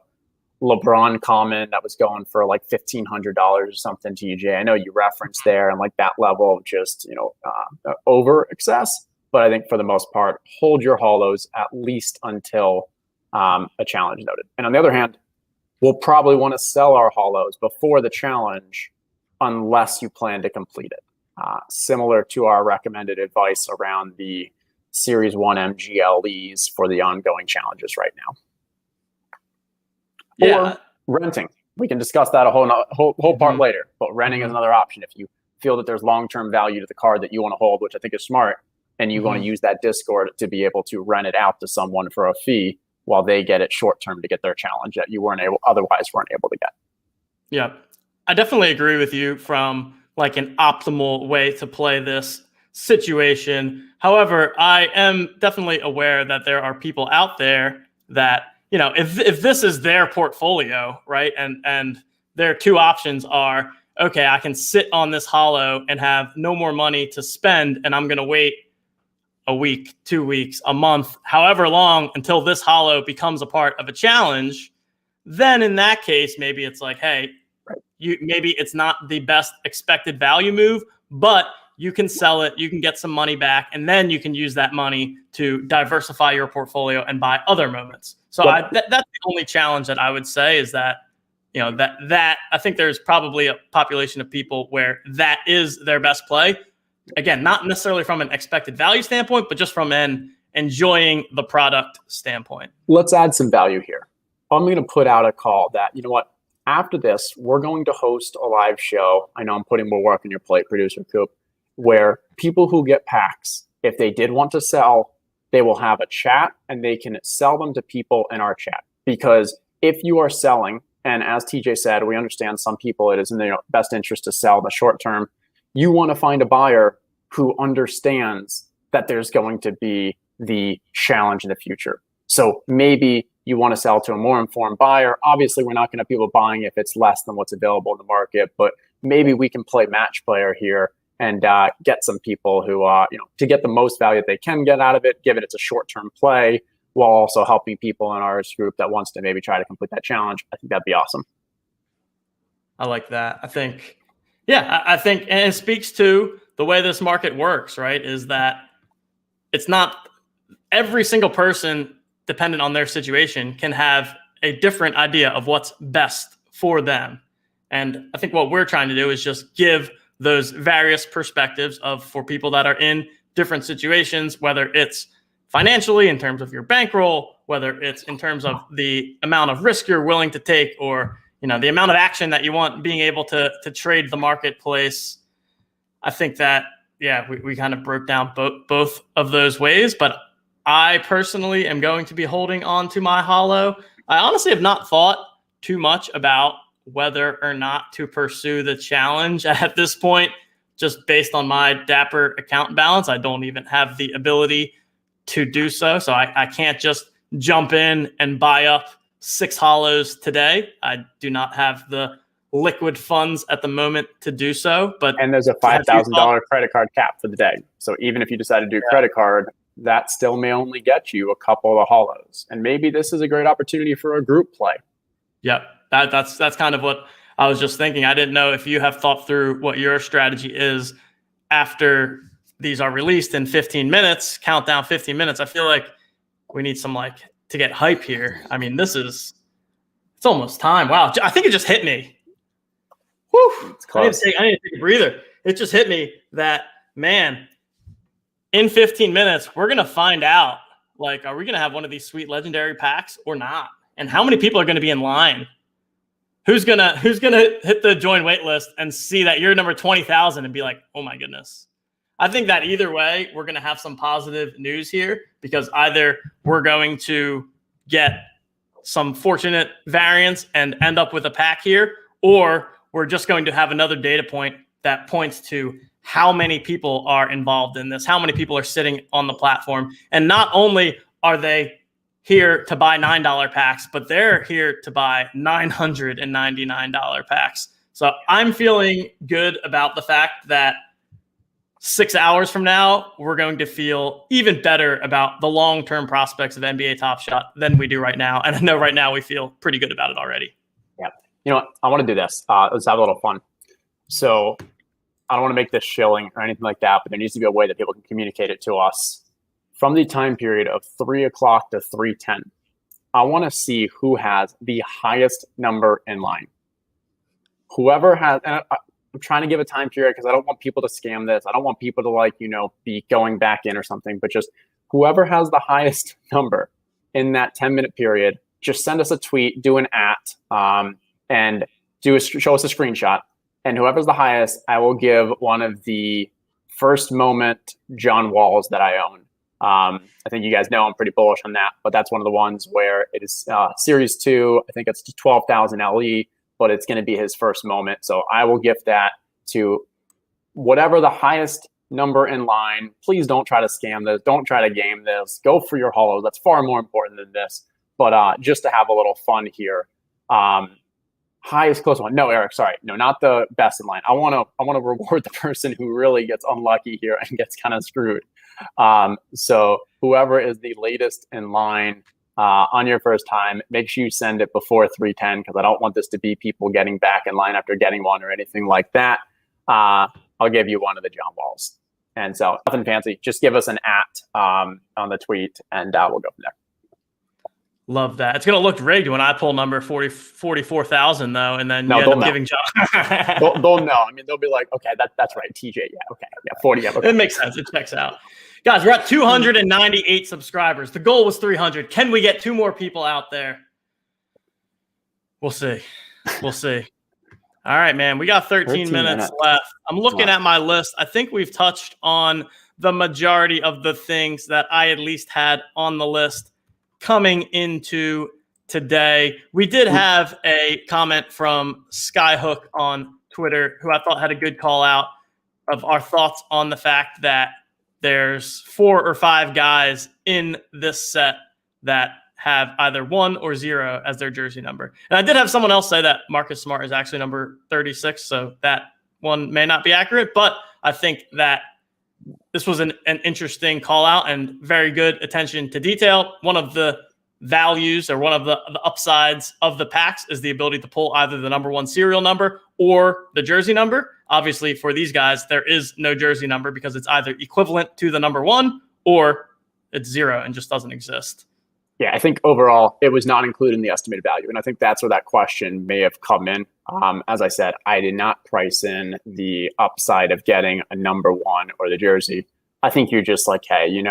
[SPEAKER 2] LeBron common that was going for like $1,500 or something, TJ? I know you referenced there and like that level of just, over excess. But I think for the most part, hold your Holos at least until a challenge noted. And on the other hand, we'll probably want to sell our Holos before the challenge unless you plan to complete it. Similar to our recommended advice around the Series 1 MGLEs for the ongoing challenges right now.
[SPEAKER 1] Yeah.
[SPEAKER 2] Or renting. We can discuss that a whole part later, but renting is another option if you feel that there's long-term value to the card that you want to hold, which I think is smart, and you want to use that Discord to be able to rent it out to someone for a fee while they get it short-term to get their challenge that you otherwise weren't able to get.
[SPEAKER 1] Yeah. I definitely agree with you from like an optimal way to play this situation. However, I am definitely aware that there are people out there that, if this is their portfolio, right? And their 2 options are, okay, I can sit on this Holo and have no more money to spend, and I'm going to wait a week, 2 weeks, a month, however long until this Holo becomes a part of a challenge. Then in that case, maybe it's like, hey, maybe it's not the best expected value move, but you can sell it, you can get some money back, and then you can use that money to diversify your portfolio and buy other moments. So that's the only challenge that I would say is that, that I think there's probably a population of people where that is their best play. Again, not necessarily from an expected value standpoint, but just from an enjoying the product standpoint.
[SPEAKER 2] Let's add some value here. I'm going to put out a call that, after this, we're going to host a live show. I know I'm putting more work on your plate, producer Coop, where people who get packs, if they did want to sell, they will have a chat and they can sell them to people in our chat. Because if you are selling, and as TJ said, we understand some people, it is in their best interest to sell in the short term. You want to find a buyer who understands that there's going to be the challenge in the future. So maybe you want to sell to a more informed buyer. Obviously, we're not going to have people buying if it's less than what's available in the market, but maybe we can play match player here and get some people who, to get the most value that they can get out of it, given it's a short-term play, while also helping people in our group that wants to maybe try to complete that challenge. I think that'd be awesome.
[SPEAKER 1] I like that. I think, and it speaks to the way this market works, right? Is that it's not every single person, dependent on their situation, can have a different idea of what's best for them. And I think what we're trying to do is just give those various perspectives for people that are in different situations, whether it's financially in terms of your bankroll, whether it's in terms of the amount of risk you're willing to take, or the amount of action that you want, being able to trade the marketplace. I think that, we kind of broke down both of those ways, but I personally am going to be holding on to my Holo. I honestly have not thought too much about whether or not to pursue the challenge at this point, just based on my Dapper account balance. I don't even have the ability to do so. So I can't just jump in and buy up 6 Holos today. I do not have the liquid funds at the moment to do so. And
[SPEAKER 2] there's a $5,000 credit card cap for the day. So even if you decide to do credit card, that still may only get you a couple of Holos. And maybe this is a great opportunity for a group play.
[SPEAKER 1] Yep. That's kind of what I was just thinking. I didn't know if you have thought through what your strategy is after these are released in 15 minutes, countdown 15 minutes. I feel like we need some to get hype here. I mean, it's almost time. Wow. I think it just hit me. Whew. I need to take a breather. It just hit me that, man, in 15 minutes, we're going to find out, are we going to have one of these sweet legendary packs or not? And how many people are going to be in line? Who's gonna hit the join wait list and see that you're number 20,000 and be like, oh my goodness. I think that either way, we're going to have some positive news here, because either we're going to get some fortunate variance and end up with a pack here, or we're just going to have another data point that points to how many people are involved in this, how many people are sitting on the platform. And not only are they here to buy $9 packs, but they're here to buy $999 packs. So I'm feeling good about the fact that 6 hours from now, we're going to feel even better about the long-term prospects of NBA Top Shot than we do right now. And I know right now we feel pretty good about it already.
[SPEAKER 2] Yeah. You know what? I want to do this. Let's have a little fun. So I don't want to make this shilling or anything like that, but there needs to be a way that people can communicate it to us. From the time period of 3 o'clock to 3:10, I want to see who has the highest number in line. Whoever has, and I'm trying to give a time period because I don't want people to scam this. I don't want people to be going back in or something, but just whoever has the highest number in that 10-minute period, just send us a tweet, do an @ and show us a screenshot. And whoever's the highest, I will give one of the first moment John Walls that I own. I think you guys know I'm pretty bullish on that, but that's one of the ones where it is Series 2. I think it's 12,000 LE, but it's going to be his first moment. So I will gift that to whatever the highest number in line. Please don't try to scam this. Don't try to game this. Go for your Holo. That's far more important than this. But just to have a little fun here. Highest close one. No, Eric, sorry. No, not the best in line. I want to reward the person who really gets unlucky here and gets kind of screwed. So whoever is the latest in line on your first time, make sure you send it before 3:10, because I don't want this to be people getting back in line after getting one or anything like that. I'll give you one of the John Walls. And so nothing fancy. Just give us an @ on the tweet, and we'll go from there.
[SPEAKER 1] Love that. It's going to look rigged when I pull number 44,000 though, and then you end up giving John.
[SPEAKER 2] they'll know. I mean, they'll be like, okay, that's right. TJ, yeah, okay, yeah, 40. Yeah, okay.
[SPEAKER 1] It makes sense. It checks out. Guys, we're at 298 subscribers. The goal was 300. Can we get 2 more people out there? We'll see. We'll see. All right, man. We got 13 minutes left. I'm looking at my list. I think we've touched on the majority of the things that I at least had on the list coming into today. We did have a comment from Skyhook on Twitter, who I thought had a good call out of our thoughts on the fact that there's 4 or 5 guys in this set that have either 1 or 0 as their jersey number. And I did have someone else say that Marcus Smart is actually number 36, so that one may not be accurate, but I think that this was an interesting call out and very good attention to detail. One of the values or one of the upsides of the packs is the ability to pull either the number 1 serial number or the jersey number. Obviously, for these guys, there is no jersey number because it's either equivalent to the number 1 or it's 0 and just doesn't exist.
[SPEAKER 2] Yeah, I think overall it was not included in the estimated value. And I think that's where that question may have come in. As I said, I did not price in the upside of getting a number 1 or the jersey. I think you're just like, hey,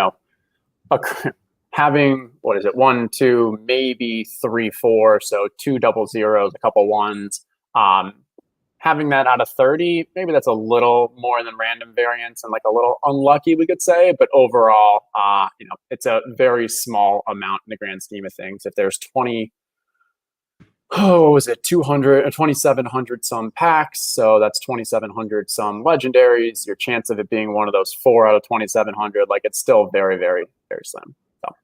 [SPEAKER 2] having, 1, 2, maybe 3, 4, so 2 double zeros, a couple ones. Having that out of 30, maybe that's a little more than random variance and like a little unlucky, we could say. But overall, it's a very small amount in the grand scheme of things. If there's 2,700 some packs, so that's 2,700 some legendaries. Your chance of it being one of those 4 out of 2,700, like it's still very, very, very slim. So, all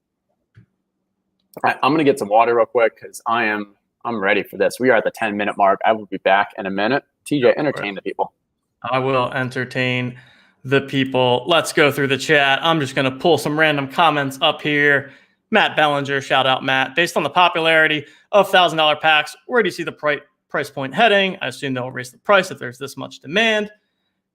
[SPEAKER 2] right, I'm gonna get some water real quick because I'm ready for this. We are at the 10-minute mark. I will be back in a minute. TJ, entertain the people.
[SPEAKER 1] I will entertain the people. Let's go through the chat. I'm just going to pull some random comments up here. Matt Bellinger, shout out Matt. Based on the popularity of $1,000 packs, where do you see the price point heading? I assume they'll raise the price if there's this much demand.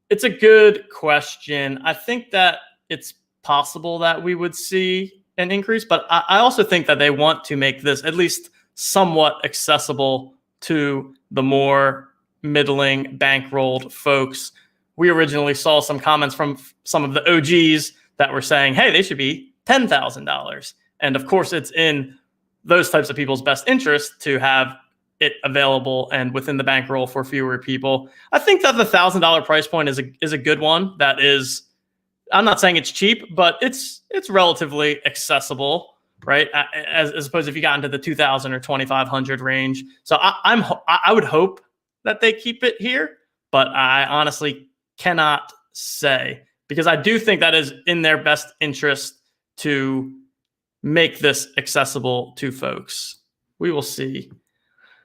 [SPEAKER 1] It's a good question. I think that it's possible that we would see an increase, but I also think that they want to make this at least somewhat accessible to the more middling bankrolled folks. We originally saw some comments from some of the OGs that were saying, hey, they should be $10,000. And of course, it's in those types of people's best interest to have it available and within the bankroll for fewer people. I think that the $1,000 price point is a good one. That is, I'm not saying it's cheap, but it's relatively accessible, right? As opposed to if you got into the 2,000 or 2,500 range. So I would hope that they keep it here, but I honestly cannot say because I do think that is in their best interest to make this accessible to folks. We will see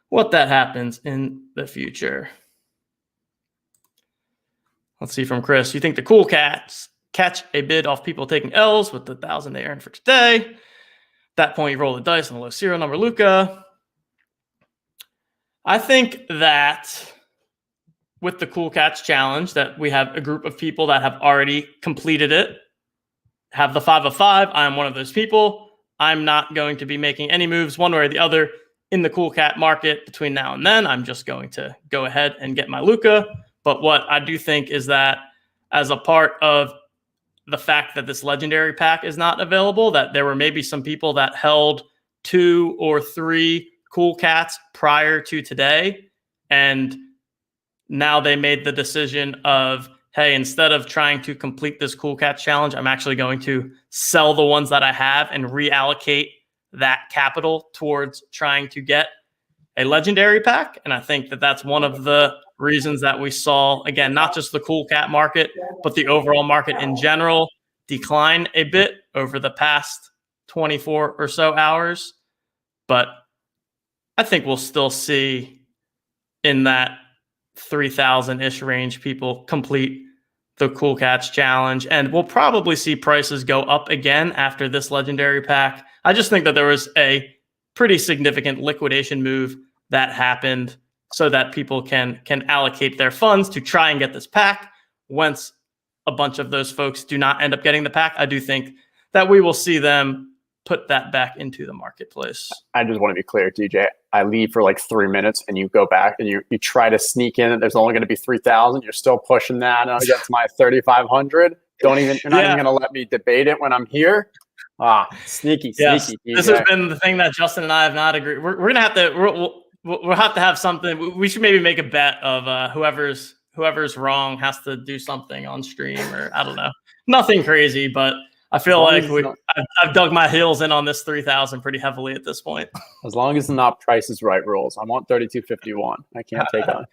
[SPEAKER 1] what that happens in the future. Let's see from Chris. You think the cool cats catch a bid off people taking L's with the 1,000 they earned for today? At that point, you roll the dice on the low serial number, Luca. I think that with the Cool Cats Challenge, that we have a group of people that have already completed it, have the 5 of 5. I am one of those people. I'm not going to be making any moves one way or the other in the Cool Cat market between now and then. I'm just going to go ahead and get my Luca. But what I do think is that as a part of the fact that this legendary pack is not available, that there were maybe some people that held 2 or 3 Cool Cats prior to today, and now they made the decision of, hey, instead of trying to complete this Cool Cats challenge, I'm actually going to sell the ones that I have and reallocate that capital towards trying to get a legendary pack. And I think that that's one of the reasons that we saw, again, not just the Cool Cat market, but the overall market in general decline a bit over the past 24 or so hours. But I think we'll still see in that 3,000-ish range people complete the Cool Cats challenge. And we'll probably see prices go up again after this legendary pack. I just think that there was a pretty significant liquidation move that happened so that people can allocate their funds to try and get this pack. Once a bunch of those folks do not end up getting the pack, I do think that we will see them put that back into the marketplace.
[SPEAKER 2] I just want to be clear, DJ. I leave for like 3 minutes and you go back and you try to sneak in. There's only going to be 3,000. You're still pushing that against my 3,500. You're not even going to let me debate it when I'm here. Sneaky.
[SPEAKER 1] Yes,
[SPEAKER 2] DJ.
[SPEAKER 1] This has been the thing that Justin and I have not agreed. We're going to have to, we'll have to have something. We should maybe make a bet of whoever's wrong has to do something on stream, or I don't know. Nothing crazy, but I feel like I've dug my heels in on this 3,000 pretty heavily at this point.
[SPEAKER 2] As long as it's not Price is Right rules. I want 32.51. I can't take on.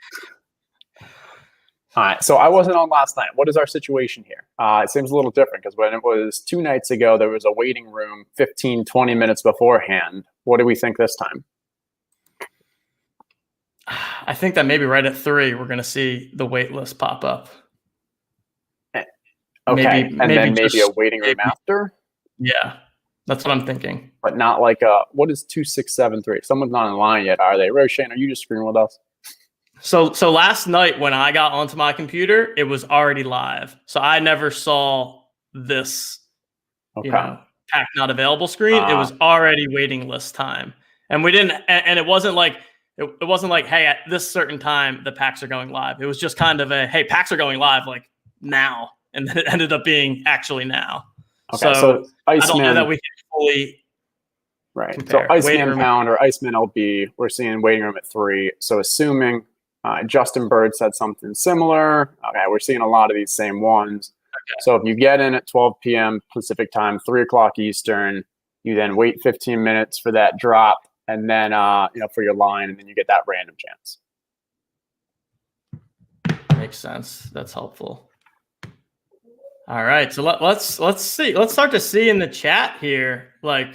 [SPEAKER 2] All right, so I wasn't on last night. What is our situation here? It seems a little different because when it was 2 nights ago, there was a waiting room 15, 20 minutes beforehand. What do we think this time?
[SPEAKER 1] I think that maybe right at 3, we're going to see the wait list pop up.
[SPEAKER 2] Okay, then maybe a waiting room after?
[SPEAKER 1] Yeah, that's what I'm thinking.
[SPEAKER 2] But not like what is 2673? Someone's not in line yet, are they? Roshan, are you just screwing with us?
[SPEAKER 1] So last night when I got onto my computer, it was already live. So I never saw this, pack not available screen. It was already waiting list time. And we didn't, and it wasn't like, hey, at this certain time, the packs are going live. It was just kind of a, hey, packs are going live like now. And then it ended up being actually now.
[SPEAKER 2] Okay, so
[SPEAKER 1] I don't know that we can fully compare.
[SPEAKER 2] So Iceman Pound or Iceman LB, we're seeing waiting room at 3. So assuming Justin Bird said something similar. Okay, we're seeing a lot of these same ones. Okay. So if you get in at 12 p.m. Pacific time, 3 o'clock Eastern, you then wait 15 minutes for that drop, and then for your line, and then you get that random chance.
[SPEAKER 1] Makes sense. That's helpful. All right, so let's see. Let's start to see in the chat here. Like,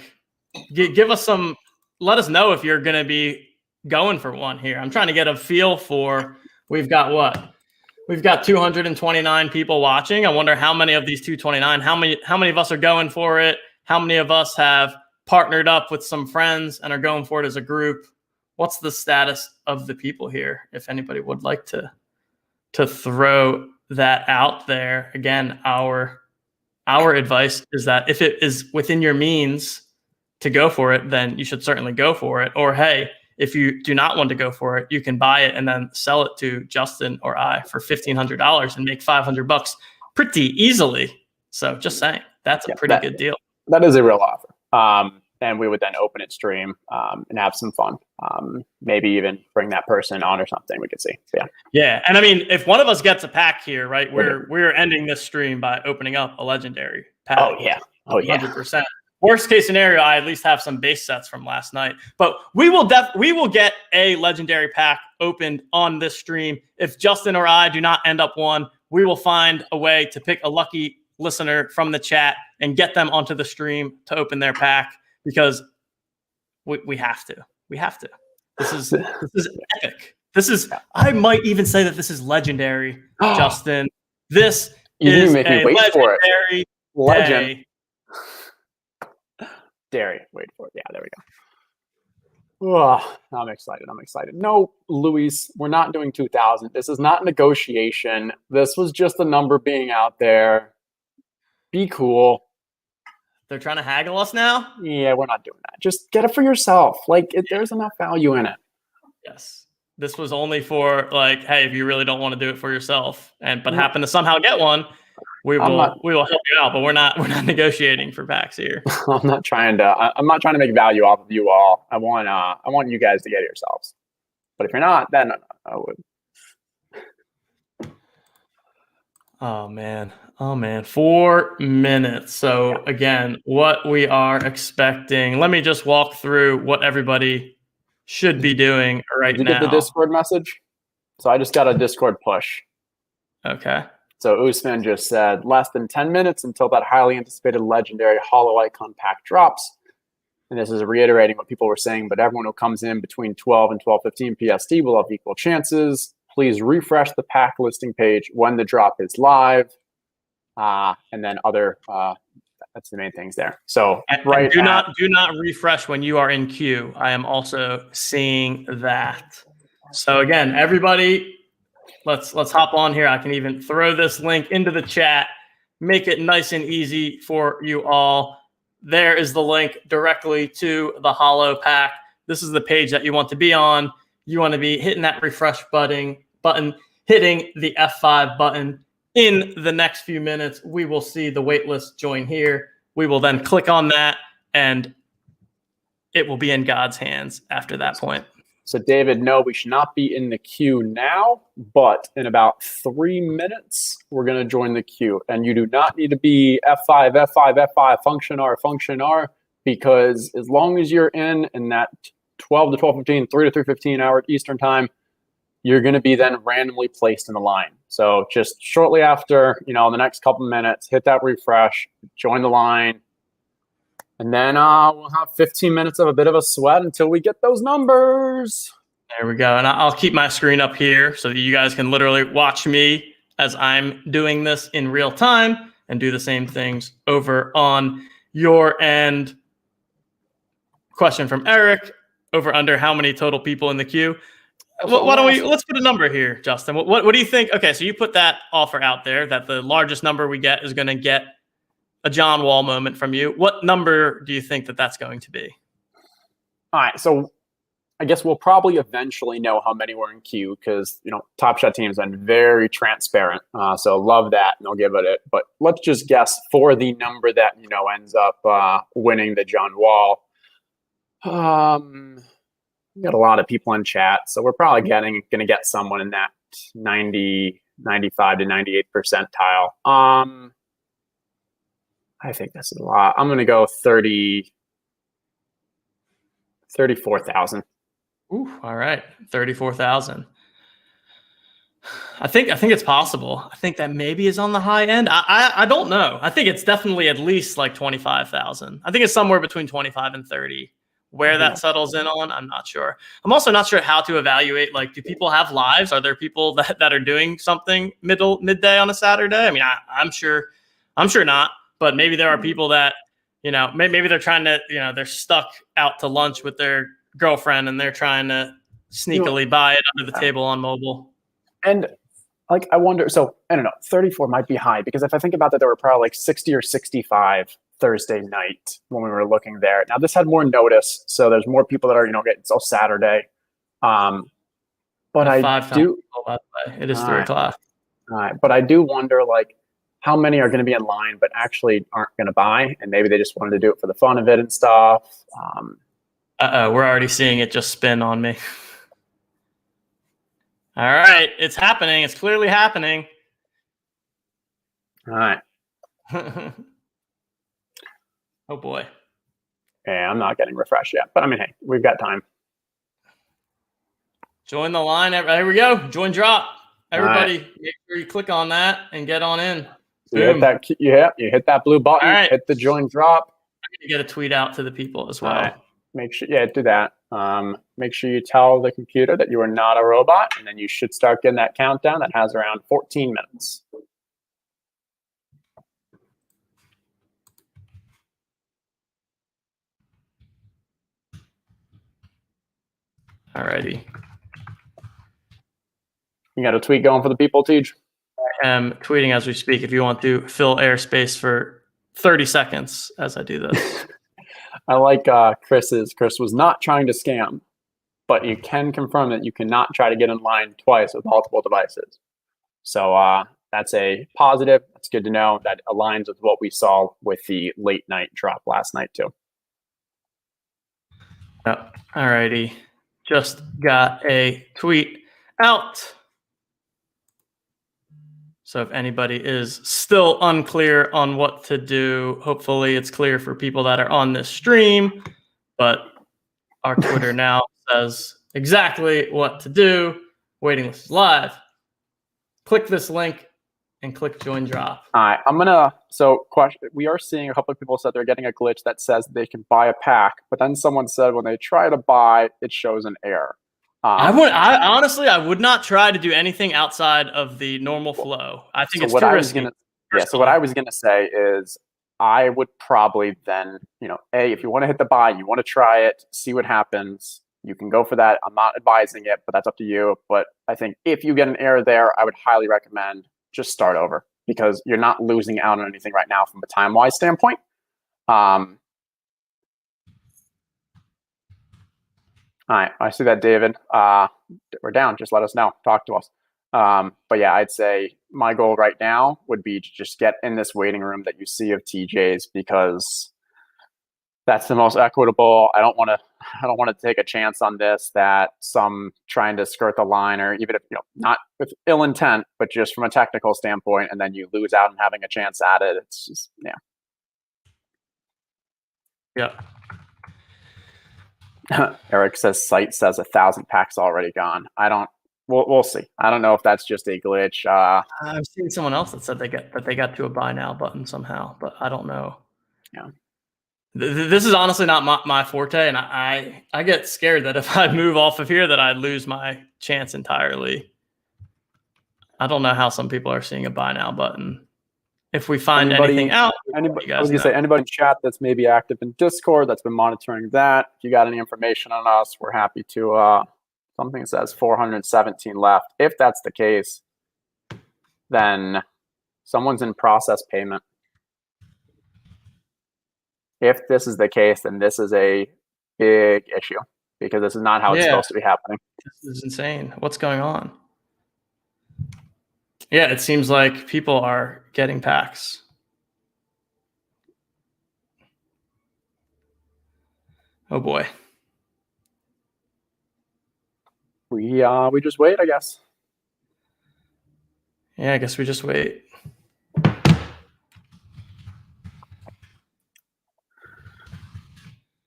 [SPEAKER 1] give us some. Let us know if you're going to be going for one here. I'm trying to get a feel for. We've got what? We've got 229 people watching. I wonder how many of these 229. How many of us are going for it? How many of us have partnered up with some friends and are going for it as a group? What's the status of the people here? If anybody would like to throw that out there. Again, our advice is that if it is within your means to go for it, then you should certainly go for it. Or hey, if you do not want to go for it, you can buy it and then sell it to Justin or I for $1,500 and make $500 pretty easily. So just saying, that's a pretty good deal.
[SPEAKER 2] That is a real offer. And we would then open it stream and have some fun. Maybe even bring that person on or something. We could see.
[SPEAKER 1] Yeah. And I mean, if one of us gets a pack here, right, we're ending this stream by opening up a legendary pack.
[SPEAKER 2] Oh yeah.
[SPEAKER 1] 100%. Worst case scenario, I at least have some base sets from last night. But we will get a legendary pack opened on this stream. If Justin or I do not end up one, we will find a way to pick a lucky listener from the chat and get them onto the stream to open their pack. Because we have to. We have to. This is epic. This is. I might even say that this is legendary, Justin. This is
[SPEAKER 2] make me
[SPEAKER 1] a
[SPEAKER 2] wait for it.
[SPEAKER 1] Legend.
[SPEAKER 2] Dairy. Wait for it. Yeah, there we go. Oh, I'm excited. No, Luis, we're not doing 2,000. This is not negotiation. This was just a number being out there. Be cool.
[SPEAKER 1] They're trying to haggle us now?
[SPEAKER 2] Yeah, we're not doing that. Just get it for yourself. Like, there's enough value in it.
[SPEAKER 1] Yes. This was only for, like, hey, if you really don't want to do it for yourself, but happen to somehow get one, we will help you out. But we're not negotiating for packs here.
[SPEAKER 2] I'm not trying to make value off of you all. I want you guys to get it yourselves. But if you're not, then I would.
[SPEAKER 1] Oh man. 4 minutes. So again, what we are expecting. Let me just walk through what everybody should be doing right now.
[SPEAKER 2] Did you get the Discord message? So I just got a Discord push.
[SPEAKER 1] Okay.
[SPEAKER 2] So Usman just said less than 10 minutes until that highly anticipated legendary Holo icon pack drops. And this is reiterating what people were saying, but everyone who comes in between 12 and 12:15 PST will have equal chances. Please refresh the pack listing page when the drop is live. And then other, that's the main things there. So
[SPEAKER 1] do not refresh when you are in queue. I am also seeing that. So again, everybody, let's hop on here. I can even throw this link into the chat, make it nice and easy for you all. There is the link directly to the Holo pack. This is the page that you want to be on. You want to be hitting that refresh button, hitting the F5 button. In the next few minutes, we will see the waitlist join here. We will then click on that, and it will be in God's hands after that point.
[SPEAKER 2] So, David, no, we should not be in the queue now, but in about 3 minutes, we're going to join the queue. And you do not need to be F5, F5, F5, function R, because as long as you're in that 12 to 12:15, 3 to 3:15 hour Eastern time, you're going to be then randomly placed in the line. So just shortly after, the next couple minutes, hit that refresh, join the line, and then we'll have 15 minutes of a bit of a sweat until we get those numbers.
[SPEAKER 1] There we go. And I'll keep my screen up here so that you guys can literally watch me as I'm doing this in real time and do the same things over on your end. Question from Eric, over under how many total people in the queue? Let's put a number here, Justin. What do you think? Okay, so you put that offer out there that the largest number we get is going to get a John Wall moment from you. What number do you think that that's going to be?
[SPEAKER 2] All right, so I guess we'll probably eventually know how many were in queue because, Top Shot team's been very transparent. So love that, and they'll give it. But let's just guess for the number that, ends up winning the John Wall. We got a lot of people in chat, so we're probably going to get someone in that 90, 95 to 98 percentile. I think this is a lot. I'm going to go 34,000.
[SPEAKER 1] Ooh, all right, 34,000. I think it's possible. I think that maybe is on the high end. I don't know. I think it's definitely at least like 25,000. I think it's somewhere between 25 and 30. Where that settles in on, I'm not sure. I'm also not sure how to evaluate. Like, do people have lives? Are there people that are doing something midday on a Saturday? I mean, I'm sure not. But maybe there are people that, maybe they're trying to, they're stuck out to lunch with their girlfriend and they're trying to sneakily buy it under the table on mobile.
[SPEAKER 2] And I wonder. So I don't know. 34 might be high because if I think about that, there were probably like 60 or 65 Thursday night when we were looking there. Now this had more notice, so there's more people that are getting till Saturday. But I do.
[SPEAKER 1] By the way. It is 3 o'clock.
[SPEAKER 2] All right, but I do wonder how many are going to be in line but actually aren't going to buy, and maybe they just wanted to do it for the fun of it and stuff.
[SPEAKER 1] We're already seeing it just spin on me. All right, it's happening. It's clearly happening.
[SPEAKER 2] All right.
[SPEAKER 1] Oh, boy.
[SPEAKER 2] Yeah, I'm not getting refreshed yet. But, I mean, hey, we've got time.
[SPEAKER 1] Join the line. There we go. Join drop. Everybody, make sure you click on that and get on in.
[SPEAKER 2] So you hit that blue button, hit the join drop.
[SPEAKER 1] I'm going to get a tweet out to the people as well.
[SPEAKER 2] Right. Make sure, do that. Make sure you tell the computer that you are not a robot, and then you should start getting that countdown that has around 14 minutes.
[SPEAKER 1] Alrighty.
[SPEAKER 2] You got a tweet going for the people, Tej?
[SPEAKER 1] I am tweeting as we speak if you want to fill airspace for 30 seconds as I do this.
[SPEAKER 2] I like Chris's. Chris was not trying to scam, but you can confirm that you cannot try to get in line twice with multiple devices. So that's a positive. That's good to know. That aligns with what we saw with the late night drop last night too.
[SPEAKER 1] All righty. Just got a tweet out. So if anybody is still unclear on what to do, hopefully it's clear for people that are on this stream. But our Twitter now says exactly what to do. Waiting list is live. Click this link and click join drop.
[SPEAKER 2] All right, question. We are seeing a couple of people said they're getting a glitch that says they can buy a pack, but then someone said when they try to buy, it shows an error.
[SPEAKER 1] I would not try to do anything outside of the normal flow. I think it's too risky.
[SPEAKER 2] So what I was gonna say is I would probably then, if you want to hit the buy, you want to try it, see what happens. You can go for that. I'm not advising it, but that's up to you. But I think if you get an error there, I would highly recommend just start over because you're not losing out on anything right now from a time-wise standpoint. All right, I see that, David. We're down. Just let us know. Talk to us. But yeah, I'd say my goal right now would be to just get in this waiting room that you see of TJ's because that's the most equitable. I don't want to take a chance on this that some trying to skirt the line or even if not with ill intent, but just from a technical standpoint, and then you lose out on having a chance at it. It's just
[SPEAKER 1] Yeah.
[SPEAKER 2] Eric says site says 1,000 packs already gone. I don't we'll see. I don't know if that's just a glitch.
[SPEAKER 1] I've seen someone else that said they got to a buy now button somehow, but I don't know.
[SPEAKER 2] Yeah.
[SPEAKER 1] This is honestly not my forte, and I get scared that if I move off of here, that I lose my chance entirely. I don't know how some people are seeing a buy now button. If we find anything out,
[SPEAKER 2] anybody in chat that's maybe active in Discord that's been monitoring that, if you got any information on us, we're happy to. Something says 417 left. If that's the case, then someone's in process payment. If this is the case, then this is a big issue because this is not how it's supposed to be happening.
[SPEAKER 1] This is insane. What's going on? Yeah, it seems like people are getting packs. Oh boy.
[SPEAKER 2] We just wait, I guess.
[SPEAKER 1] Yeah, I guess we just wait.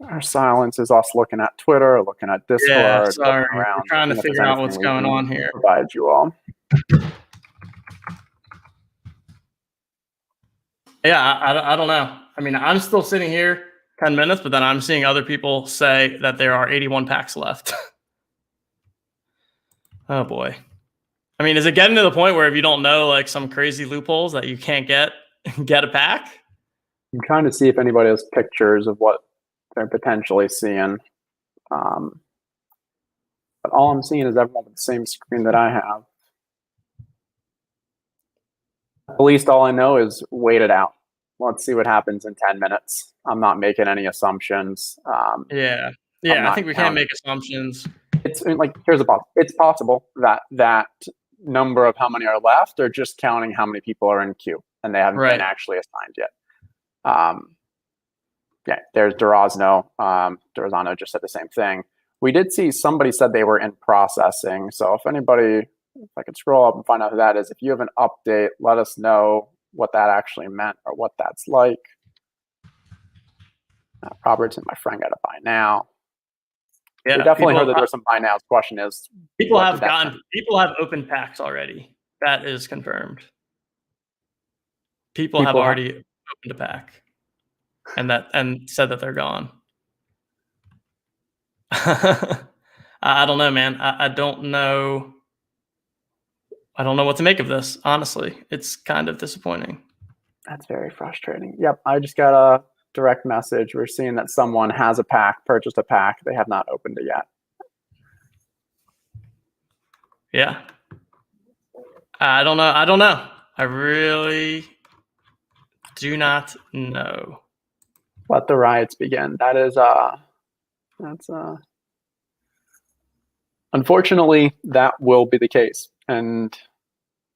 [SPEAKER 2] Our silence is us looking at Twitter, looking at Discord,
[SPEAKER 1] yeah, sorry.
[SPEAKER 2] looking around,
[SPEAKER 1] we're trying to figure out what's going on here.
[SPEAKER 2] Provide you all.
[SPEAKER 1] Yeah, I don't know. I mean, I'm still sitting here 10 minutes, but then I'm seeing other people say that there are 81 packs left. Oh boy. I mean, is it getting to the point where if you don't know like some crazy loopholes that you can't get a pack?
[SPEAKER 2] I'm trying to see if anybody has pictures of what they're potentially seeing. But all I'm seeing is everyone with the same screen that I have. At least all I know is wait it out. Let's see what happens in 10 minutes. I'm not making any assumptions.
[SPEAKER 1] Yeah, I think we can't make assumptions.
[SPEAKER 2] It's like, here's the problem. It's possible that number of how many are left, they're just counting how many people are in queue and they haven't been actually assigned yet. Yeah, there's Durazno. Durazno just said the same thing. We did see somebody said they were in processing. So if anybody, if I could scroll up and find out who that is, if you have an update, let us know what that actually meant or what that's like. Robertson, my friend, got to buy now. Yeah, we definitely heard that there's some buy nows. Question is,
[SPEAKER 1] people have open packs already. That is confirmed. People have already opened a pack, and said that they're gone. I don't know, man. I don't know. I don't know what to make of this. Honestly, it's kind of disappointing.
[SPEAKER 2] That's very frustrating. Yep, I just got a direct message. We're seeing that someone has a pack, purchased a pack. They have not opened it yet.
[SPEAKER 1] Yeah. I don't know. I really do not know.
[SPEAKER 2] Let the riots begin. That is unfortunately, that will be the case. And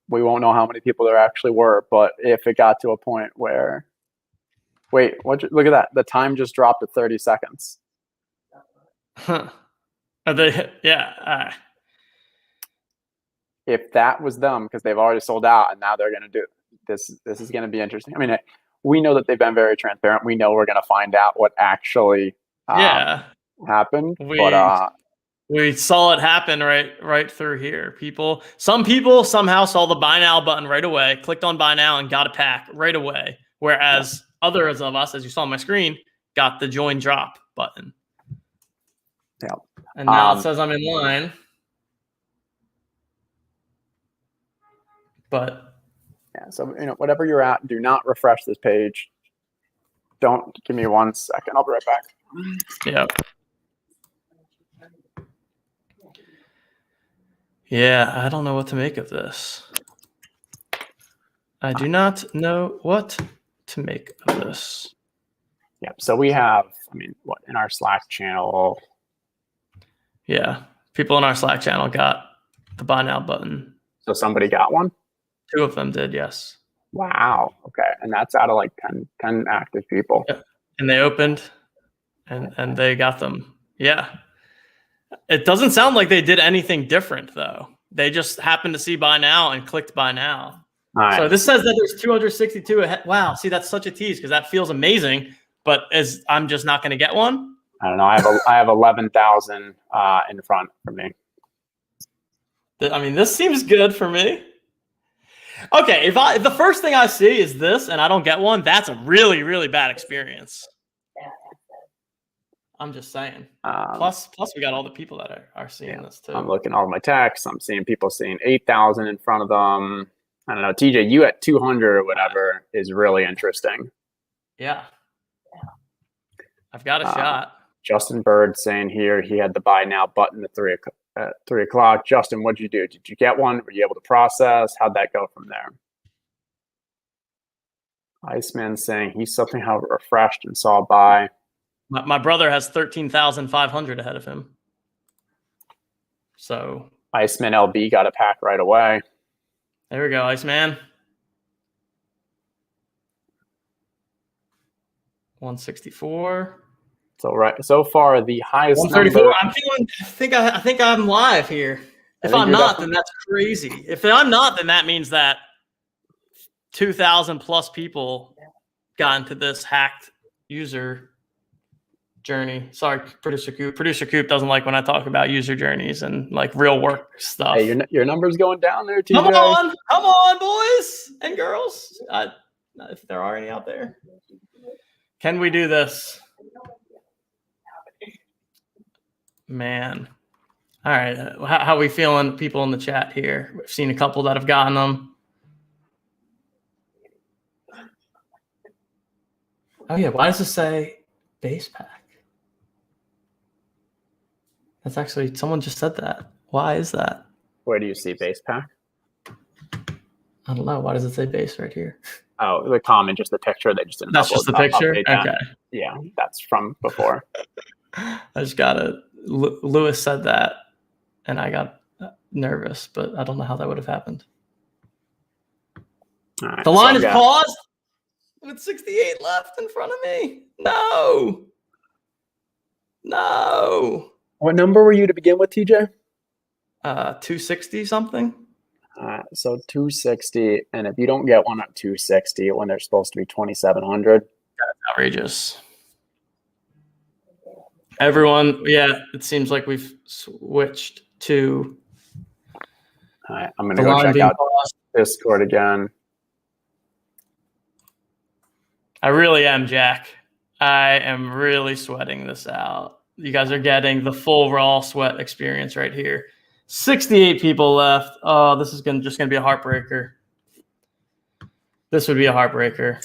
[SPEAKER 2] we won't know how many people there actually were, but if it got to a point where wait, look at that. The time just dropped to 30 seconds.
[SPEAKER 1] Huh.
[SPEAKER 2] If that was them, because they've already sold out and now they're going to do this is going to be interesting. I mean, we know that they've been very transparent. We know we're going to find out what actually happened.
[SPEAKER 1] We saw it happen right through here. Some people somehow saw the buy now button right away, clicked on buy now and got a pack right away. Whereas others of us, as you saw on my screen, got the join drop button.
[SPEAKER 2] Yeah.
[SPEAKER 1] And now it says I'm in line. But
[SPEAKER 2] yeah, so whatever you're at, do not refresh this page. Don't give me 1 second. I'll be right back.
[SPEAKER 1] Yep. Yeah, I don't know what to make of this. I do not know what to make of this.
[SPEAKER 2] Yeah, so we have, what, in our Slack channel?
[SPEAKER 1] Yeah, people in our Slack channel got the buy now button.
[SPEAKER 2] So somebody got one?
[SPEAKER 1] 2 of them did, yes.
[SPEAKER 2] Wow, okay. And that's out of like 10 active people.
[SPEAKER 1] Yeah. And they opened and they got them. Yeah. It doesn't sound like they did anything different, though. They just happened to see buy now and clicked buy now.
[SPEAKER 2] Right.
[SPEAKER 1] So this says that there's 262 ahead. Wow. See, that's such a tease because that feels amazing, but I'm just not going to get one.
[SPEAKER 2] I don't know. I have 11,000 in front for me.
[SPEAKER 1] I mean, this seems good for me. Okay, if the first thing I see is this and I don't get one, that's a really, really bad experience. I'm just saying. Plus we got all the people that are seeing this too.
[SPEAKER 2] I'm looking at all my texts. I'm seeing people seeing 8,000 in front of them. I don't know, TJ, you at 200 or whatever is really interesting.
[SPEAKER 1] Yeah. I've got a shot.
[SPEAKER 2] Justin Bird saying here he had the buy now button at 3 o'clock. Justin, what'd you do? Did you get one? Were you able to process? How'd that go from there? Iceman saying he's somehow refreshed and saw a buy.
[SPEAKER 1] My brother has 13,500 ahead of him. So
[SPEAKER 2] Iceman LB got a pack right away.
[SPEAKER 1] There we go, Iceman. 164.
[SPEAKER 2] So far the highest
[SPEAKER 1] 134.
[SPEAKER 2] number.
[SPEAKER 1] I'm feeling. I think I'm live here. If I'm not, then that's crazy. If I'm not, then that means that 2,000 plus people got into this hacked user journey. Sorry, Producer Coop. Producer Coop doesn't like when I talk about user journeys and like real work stuff.
[SPEAKER 2] Hey, your number's going down there, TJ.
[SPEAKER 1] Come on, boys and girls. If there are any out there, can we do this? Man. All right. How are we feeling, people in the chat here? We've seen a couple that have gotten them. Oh, yeah. Why does it say base pack? That's actually, someone just said that. Why is that?
[SPEAKER 2] Where do you see base pack?
[SPEAKER 1] I don't know. Why does it say base right here?
[SPEAKER 2] Oh, the comment, just the picture. They just didn't.
[SPEAKER 1] That's just the picture? Okay.
[SPEAKER 2] Yeah, that's from before.
[SPEAKER 1] I just got it. Lewis said that, and I got nervous, but I don't know how that would have happened.
[SPEAKER 2] All right,
[SPEAKER 1] the line is paused with 68 left in front of me. No.
[SPEAKER 2] What number were you to begin with, TJ?
[SPEAKER 1] 260 something.
[SPEAKER 2] So 260, and if you don't get one at 260 when they're supposed to be 2,700,
[SPEAKER 1] that's outrageous. Everyone, yeah, it seems like we've switched to.
[SPEAKER 2] All right, I'm going to go check out Discord again.
[SPEAKER 1] I really am, Jack. I am really sweating this out. You guys are getting the full raw sweat experience right here. 68 people left. Oh, this is just going to be a heartbreaker. This would be a heartbreaker.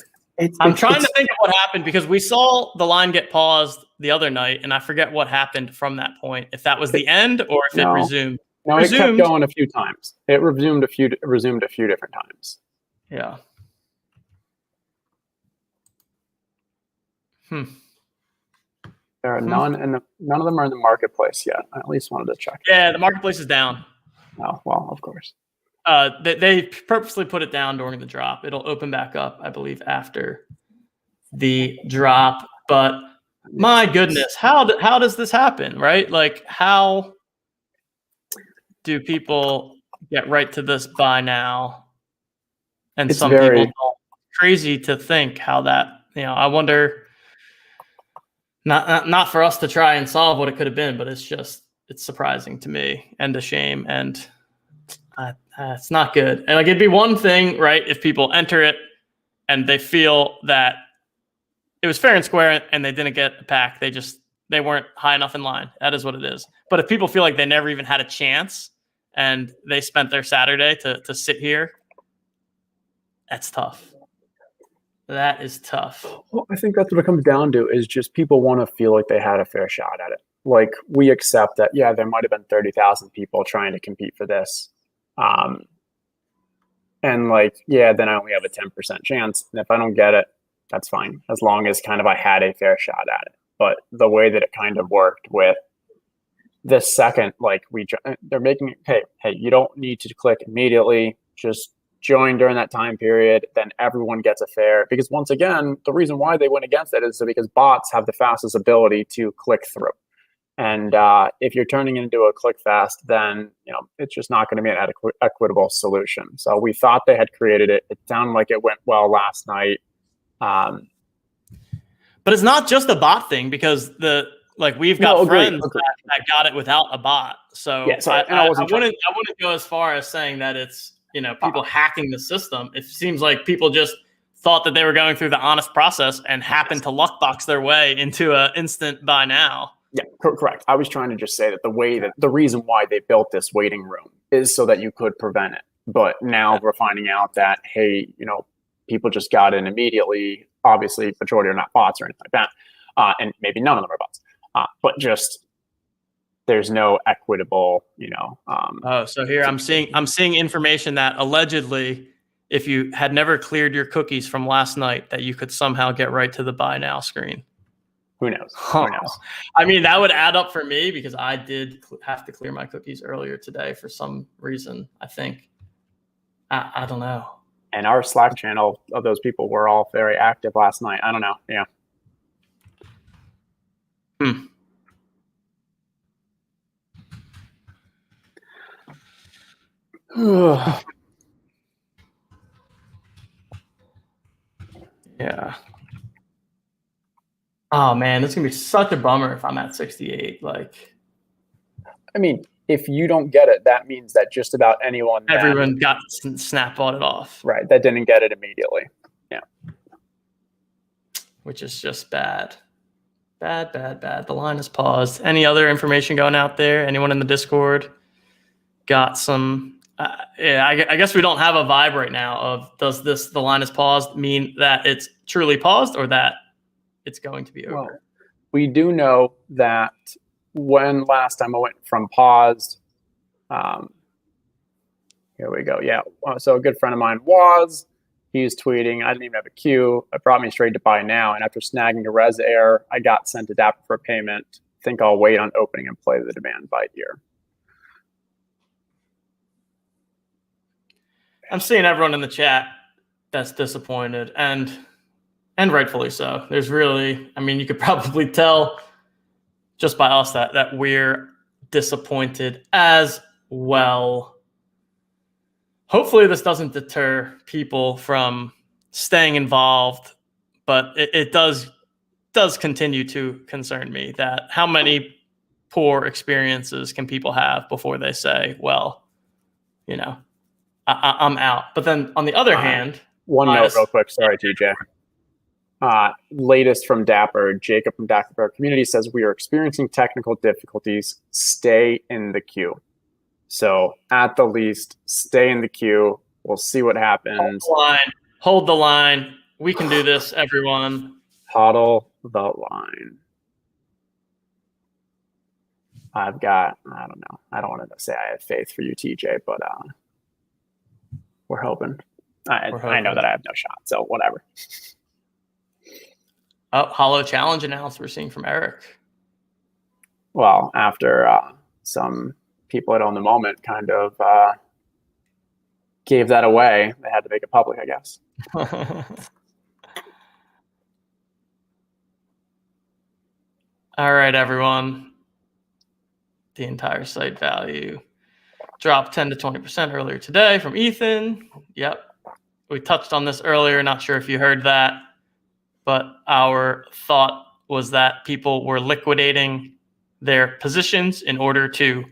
[SPEAKER 1] I'm trying to think of what happened because we saw the line get paused the other night, and I forget what happened from that point. If that was the end or if it resumed.
[SPEAKER 2] No, it kept going a few times. It resumed a few different times.
[SPEAKER 1] Yeah.
[SPEAKER 2] There are none, and none of them are in the marketplace yet. I at least wanted to check.
[SPEAKER 1] Yeah, the marketplace is down.
[SPEAKER 2] Oh, well, of course.
[SPEAKER 1] They purposely put it down during the drop. It'll open back up, I believe, after the drop. But my goodness, how does this happen, right? Like, how do people get right to this buy now? And some people don't. Crazy to think how that, I wonder, not for us to try and solve what it could have been, but it's surprising to me and a shame. And it's not good. And like, it'd be one thing, right, if people enter it and they feel that it was fair and square and they didn't get a pack. They weren't high enough in line. That is what it is. But if people feel like they never even had a chance and they spent their Saturday to sit here, that's tough. That is tough.
[SPEAKER 2] Well, I think that's what it comes down to is just people want to feel like they had a fair shot at it. Like, we accept that, yeah, there might have been 30,000 people trying to compete for this. And like, yeah, then I only have a 10% chance. And if I don't get it, that's fine. As long as kind of I had a fair shot at it. But the way that it kind of worked with this second, like they're making it, hey, you don't need to click immediately. Just join during that time period. Then everyone gets a fair. Because once again, the reason why they went against it is because bots have the fastest ability to click through. And if you're turning it into a click fast, then it's just not going to be an equitable solution. So we thought they had created it. It sounded like it went well last night.
[SPEAKER 1] But it's not just a bot thing, because Like we've got friends
[SPEAKER 2] agreed.
[SPEAKER 1] that got it without a bot. So
[SPEAKER 2] Yeah, sorry,
[SPEAKER 1] I
[SPEAKER 2] wasn't
[SPEAKER 1] wouldn't go as far as saying that it's, people hacking the system. It seems like people just thought that they were going through the honest process and happened to luckbox their way into an instant buy now.
[SPEAKER 2] Yeah, correct. I was trying to just say that the reason why they built this waiting room is so that you could prevent it. But now we're finding out that, hey, people just got in immediately. Obviously, majority are not bots or anything like that. And maybe none of them are bots. But just there's no equitable,
[SPEAKER 1] So here I'm seeing information that allegedly, if you had never cleared your cookies from last night, that you could somehow get right to the buy now screen.
[SPEAKER 2] Who knows? Who knows?
[SPEAKER 1] I mean, that would add up for me because I did have to clear my cookies earlier today for some reason. I think I don't know.
[SPEAKER 2] And our Slack channel of those people were all very active last night. I don't know. Yeah.
[SPEAKER 1] Yeah. Oh man, it's gonna be such a bummer if I'm at 68. Like,
[SPEAKER 2] I mean, if you don't get it, that means that just about everyone
[SPEAKER 1] got snap bought it off,
[SPEAKER 2] right? That didn't get it immediately. Yeah,
[SPEAKER 1] which is just bad. The line is paused. Any other information going out there? Anyone in the Discord got some? I guess we don't have a vibe right now of does the line is paused mean that it's truly paused or that it's going to be over?
[SPEAKER 2] Well, we do know that when last time I went from paused, here we go. Yeah. So a good friend of mine he's tweeting, I didn't even have a queue. It brought me straight to buy now. And after snagging a res error, I got sent a Dapper for payment. Think I'll wait on opening and play the demand by ear.
[SPEAKER 1] I'm seeing everyone in the chat that's disappointed and rightfully so. There's really, I mean, you could probably tell just by us that we're disappointed as well. Hopefully this doesn't deter people from staying involved, but it does continue to concern me that how many poor experiences can people have before they say, well, I'm out. But then on the other hand,
[SPEAKER 2] one note real quick. Sorry, TJ. Latest from Dapper, Jacob from Dapper Community says we are experiencing technical difficulties. Stay in the queue. So at the least, stay in the queue. We'll see what happens.
[SPEAKER 1] Hold the line. We can do this, everyone.
[SPEAKER 2] Huddle the line. I don't know. I don't want to say I have faith for you, TJ, but we're hoping. I know that I have no shot, so whatever.
[SPEAKER 1] Oh, Holo challenge announced we're seeing from Eric.
[SPEAKER 2] Well, after some people that own the moment kind of gave that away, they had to make it public, I guess.
[SPEAKER 1] All right, everyone. The entire site value dropped 10 to 20% earlier today from Ethan. Yep. We touched on this earlier. Not sure if you heard that, but our thought was that people were liquidating their positions in order to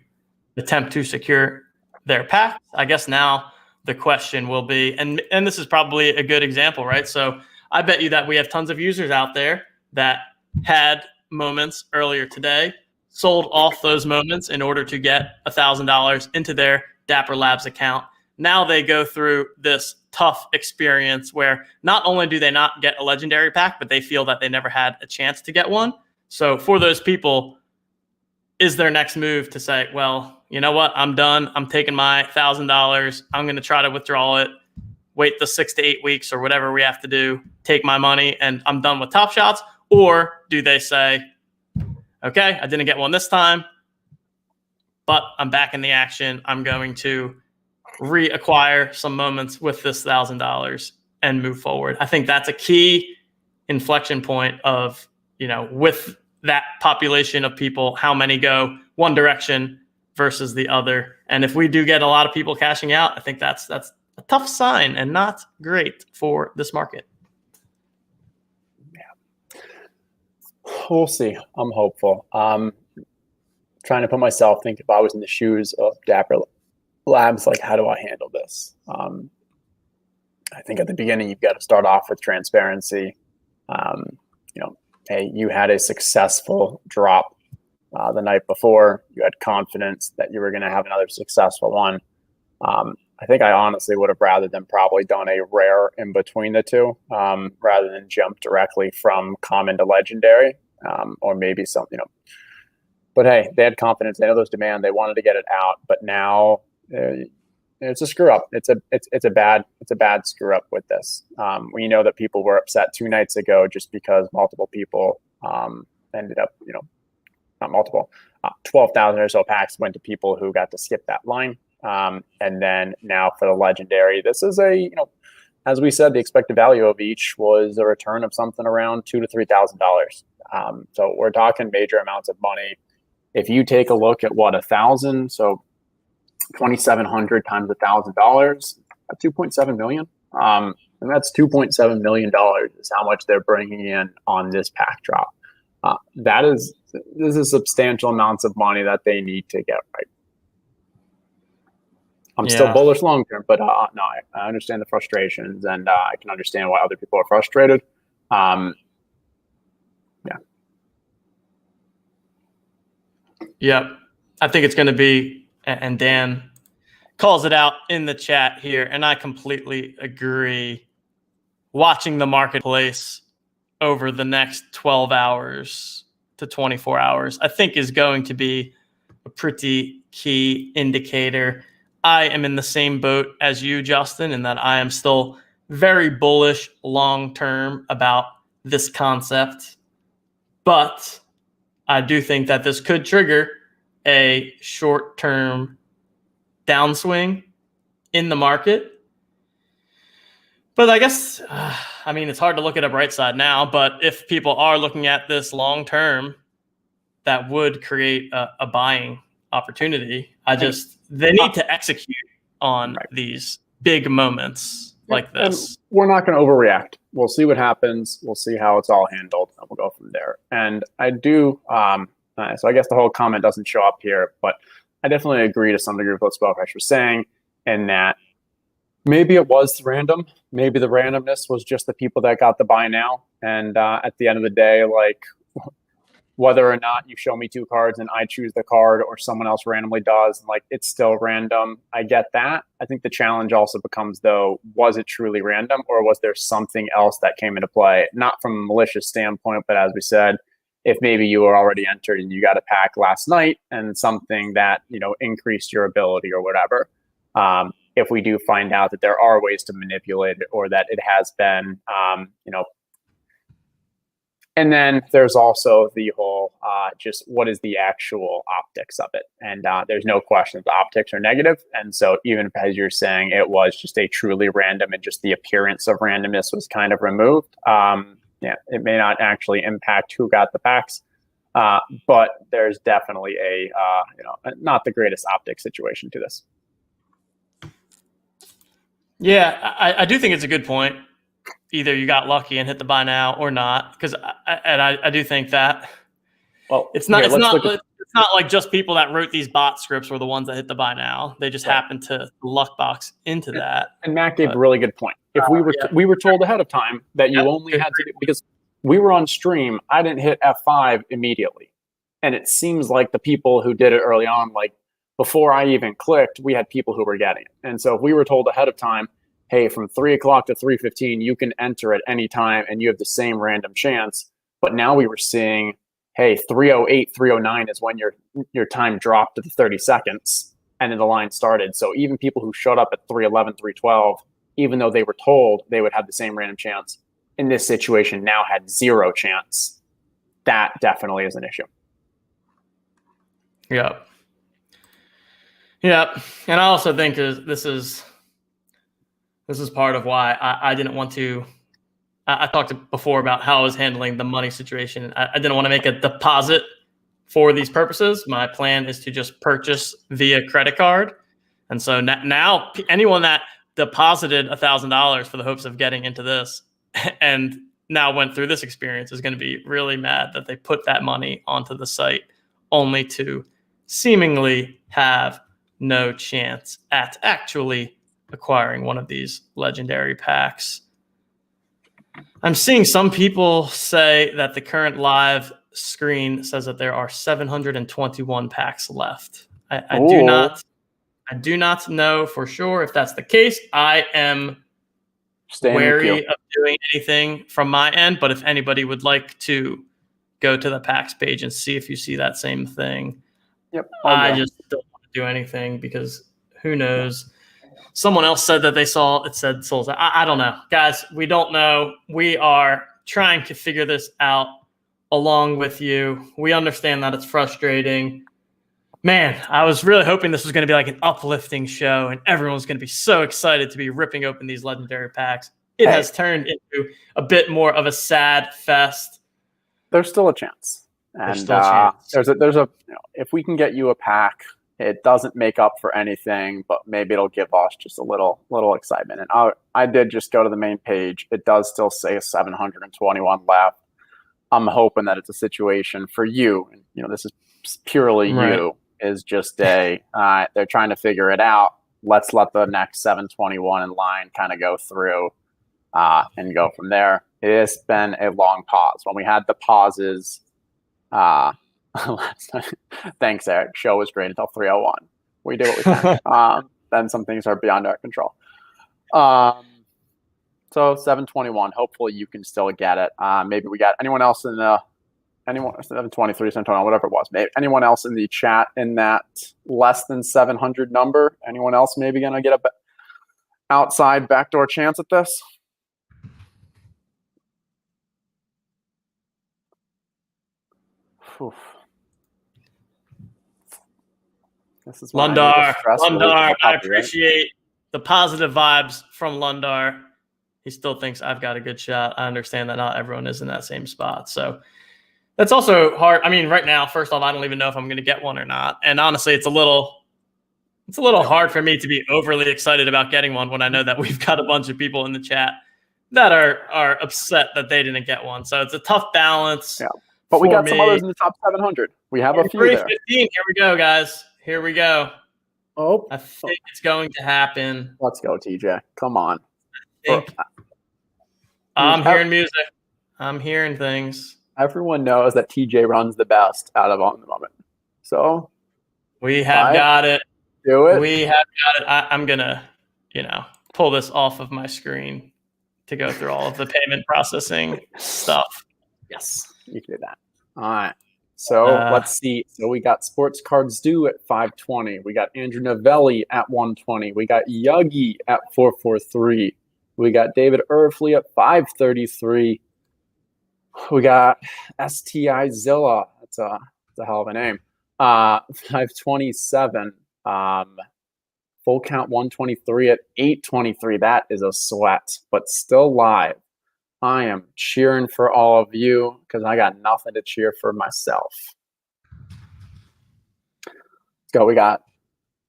[SPEAKER 1] attempt to secure their packs. I guess now the question will be, and this is probably a good example, right? So I bet you that we have tons of users out there that had moments earlier today, sold off those moments in order to get $1,000 into their Dapper Labs account. Now they go through this tough experience where not only do they not get a legendary pack, but they feel that they never had a chance to get one. So for those people, is their next move to say, well, you know what? I'm done. I'm taking my $1,000. I'm going to try to withdraw it, wait the 6 to 8 weeks or whatever we have to do, take my money, and I'm done with Top Shots? Or do they say, okay, I didn't get one this time, but I'm back in the action. I'm going to reacquire some moments with this $1,000 and move forward. I think that's a key inflection point of, with that population of people, how many go one direction versus the other. And if we do get a lot of people cashing out, I think that's a tough sign and not great for this market.
[SPEAKER 2] Yeah. We'll see. I'm hopeful. Trying to put myself, think if I was in the shoes of Dapper Labs, like how do I handle this? I think at the beginning you've got to start off with transparency. You know, hey, you had a successful drop the night before. You had confidence that you were going to have another successful one. I think I honestly would have rather than probably done a rare in between the two, rather than jump directly from common to legendary, or maybe some, you know. But hey, they had confidence. They know there's demand. They wanted to get it out, but now it's a screw up. It's a bad screw up with this. We know that people were upset 2 nights ago just because multiple people ended up, you know, not multiple, 12,000 or so packs went to people who got to skip that line. And then now for the legendary, this is a, you know, as we said, the expected value of each was a return of something around $2,000 to $3,000. So we're talking major amounts of money. If you take a look at what 1,000, so 2,700 times $1,000, 2.7 million. And that's $2.7 million is how much they're bringing in on this pack drop. This is substantial amounts of money that they need to get right. I'm still bullish long term, but no, I understand the frustrations, and I can understand why other people are frustrated.
[SPEAKER 1] Yep. I think it's going to be, and Dan calls it out in the chat here, and I completely agree. Watching the marketplace over the next 12 hours to 24 hours, I think is going to be a pretty key indicator. I am in the same boat as you, Justin, in that I am still very bullish long-term about this concept, but I do think that this could trigger a short-term downswing in the market. But I guess, I mean, it's hard to look at a bright side now, but if people are looking at this long-term, that would create a buying opportunity. They need to execute on these big moments like this.
[SPEAKER 2] And we're not going to overreact. We'll see what happens. We'll see how it's all handled, and we'll go from there. And I do, so I guess the whole comment doesn't show up here, but I definitely agree to some degree with what Spellcrash was saying, in that maybe it was random. Maybe the randomness was just the people that got the buy now. And at the end of the day, like, whether or not you show me 2 cards and I choose the card or someone else randomly does, like, it's still random. I get that. I think the challenge also becomes, though, was it truly random, or was there something else that came into play? Not from a malicious standpoint, but as we said, if maybe you were already entered and you got a pack last night and something that, you know, increased your ability or whatever. If we do find out that there are ways to manipulate it, or that it has been, you know. And then there's also the whole, just what is the actual optics of it? And there's no question the optics are negative. And so even as you're saying it was just a truly random and just the appearance of randomness was kind of removed, it may not actually impact who got the packs. But there's definitely a, not the greatest optic situation to this.
[SPEAKER 1] Yeah, I do think it's a good point. Either you got lucky and hit the buy now or not, because I do think that. Well, it's not like just people that wrote these bot scripts were the ones that hit the buy now. They just happened to luck box into that.
[SPEAKER 2] And Matt gave a really good point. If we were told ahead of time that you only had to, because we were on stream, I didn't hit F5 immediately, and it seems like the people who did it early on, like before I even clicked, we had people who were getting it. And so if we were told ahead of time, hey, from 3 o'clock to 3:15, you can enter at any time and you have the same random chance. But now we were seeing, hey, 3:08, 3:09 is when your time dropped to the 30 seconds and then the line started. So even people who showed up at 3:11, 3:12, even though they were told they would have the same random chance, in this situation now had 0 chance. That definitely is an issue.
[SPEAKER 1] Yeah. Yeah. And I also think this is part of why I didn't want to. I talked before about how I was handling the money situation. I didn't want to make a deposit for these purposes. My plan is to just purchase via credit card. And so now anyone that deposited $1,000 for the hopes of getting into this and now went through this experience is going to be really mad that they put that money onto the site only to seemingly have no chance at actually acquiring one of these legendary packs. I'm seeing some people say that the current live screen says that there are 721 packs left. I do not know for sure if that's the case. I am wary of doing anything from my end, but if anybody would like to go to the packs page and see if you see that same thing, I just don't want to do anything because who knows. Someone else said that they saw it said souls. I don't know. Guys, we don't know. We are trying to figure this out along with you. We understand that it's frustrating. Man, I was really hoping this was going to be like an uplifting show and everyone's going to be so excited to be ripping open these legendary packs. It has turned into a bit more of a sad fest.
[SPEAKER 2] There's still a chance. And there's a if we can get you a pack, it doesn't make up for anything, but maybe it'll give us just a little excitement. And I did just go to the main page. It does still say 721 left. I'm hoping that it's a situation for you. And, this is purely you. Is just they're trying to figure it out. Let's let the next 721 in line kind of go through and go from there. It has been a long pause. When we had the pauses last night, thanks, Eric. Show was great until 3:01. We do what we can. Then some things are beyond our control. So 721. Hopefully you can still get it. Maybe we got anyone else in the 723, 721, whatever it was. Maybe anyone else in the chat in that less than 700 number? Anyone else maybe gonna get a outside backdoor chance at this? Oof. This is
[SPEAKER 1] Lundar. I appreciate the positive vibes from Lundar. He still thinks I've got a good shot. I understand that not everyone is in that same spot. So that's also hard. I mean, right now, first off, I don't even know if I'm going to get one or not. And honestly, it's a little hard for me to be overly excited about getting one when I know that we've got a bunch of people in the chat that are upset that they didn't get one. So it's a tough balance.
[SPEAKER 2] Yeah. But we got some others in the top 700. We have a few there.
[SPEAKER 1] 315. Here we go, guys. Here we go.
[SPEAKER 2] Oh,
[SPEAKER 1] I think it's going to happen.
[SPEAKER 2] Let's go, TJ. Come on.
[SPEAKER 1] I'm hearing music. I'm hearing things.
[SPEAKER 2] Everyone knows that TJ runs the best out of all in the moment. So
[SPEAKER 1] we have got it.
[SPEAKER 2] Do it.
[SPEAKER 1] We have got it. I'm gonna, pull this off of my screen to go through all of the payment processing stuff.
[SPEAKER 2] Yes, you can do that. All right. So let's see. So we got Sports Cards Due at 520. We got Andrew Novelli at 120. We got Yuggy at 443. We got David Erfley at 533. We got STI Zilla. That's a hell of a name. 527. Full count 123 at 823. That is a sweat, but still live. I am cheering for all of you because I got nothing to cheer for myself. Let's go. We got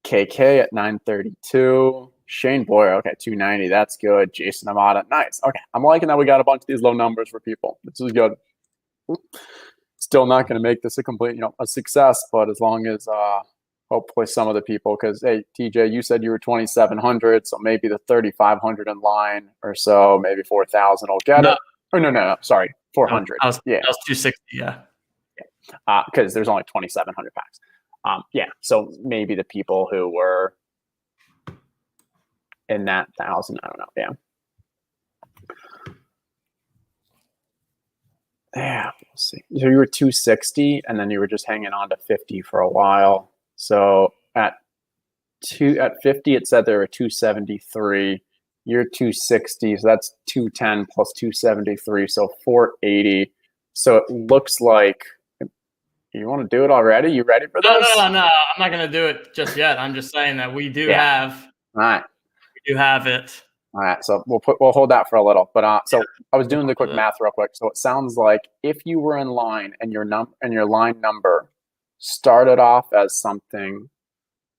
[SPEAKER 2] KK at 932. Shane Boyer, okay, 290. That's good. Jason Amata, nice. Okay, I'm liking that we got a bunch of these low numbers for people. This is good. Still not going to make this a complete, a success, but as long as hopefully some of the people, because hey, TJ, you said you were 2,700, so maybe the 3,500 in line or so, maybe 4,000 will get it. Oh no, sorry, 400.
[SPEAKER 1] I was 260, yeah.
[SPEAKER 2] Because there's only 2,700 packs. So maybe the people who were in that 1,000, I don't know. Yeah, we'll see. So you were 260, and then you were just hanging on to 50 for a while. So at 50, it said there were 273. You're 260, so that's 210 plus 273, so 480. So it looks like you want to do it already. You ready for this?
[SPEAKER 1] No. I'm not going to do it just yet. I'm just saying that we do have.
[SPEAKER 2] All right.
[SPEAKER 1] We do have it.
[SPEAKER 2] All right, so we'll hold that for a little. But I was doing the quick math real quick. So it sounds like if you were in line and your line number started off as something,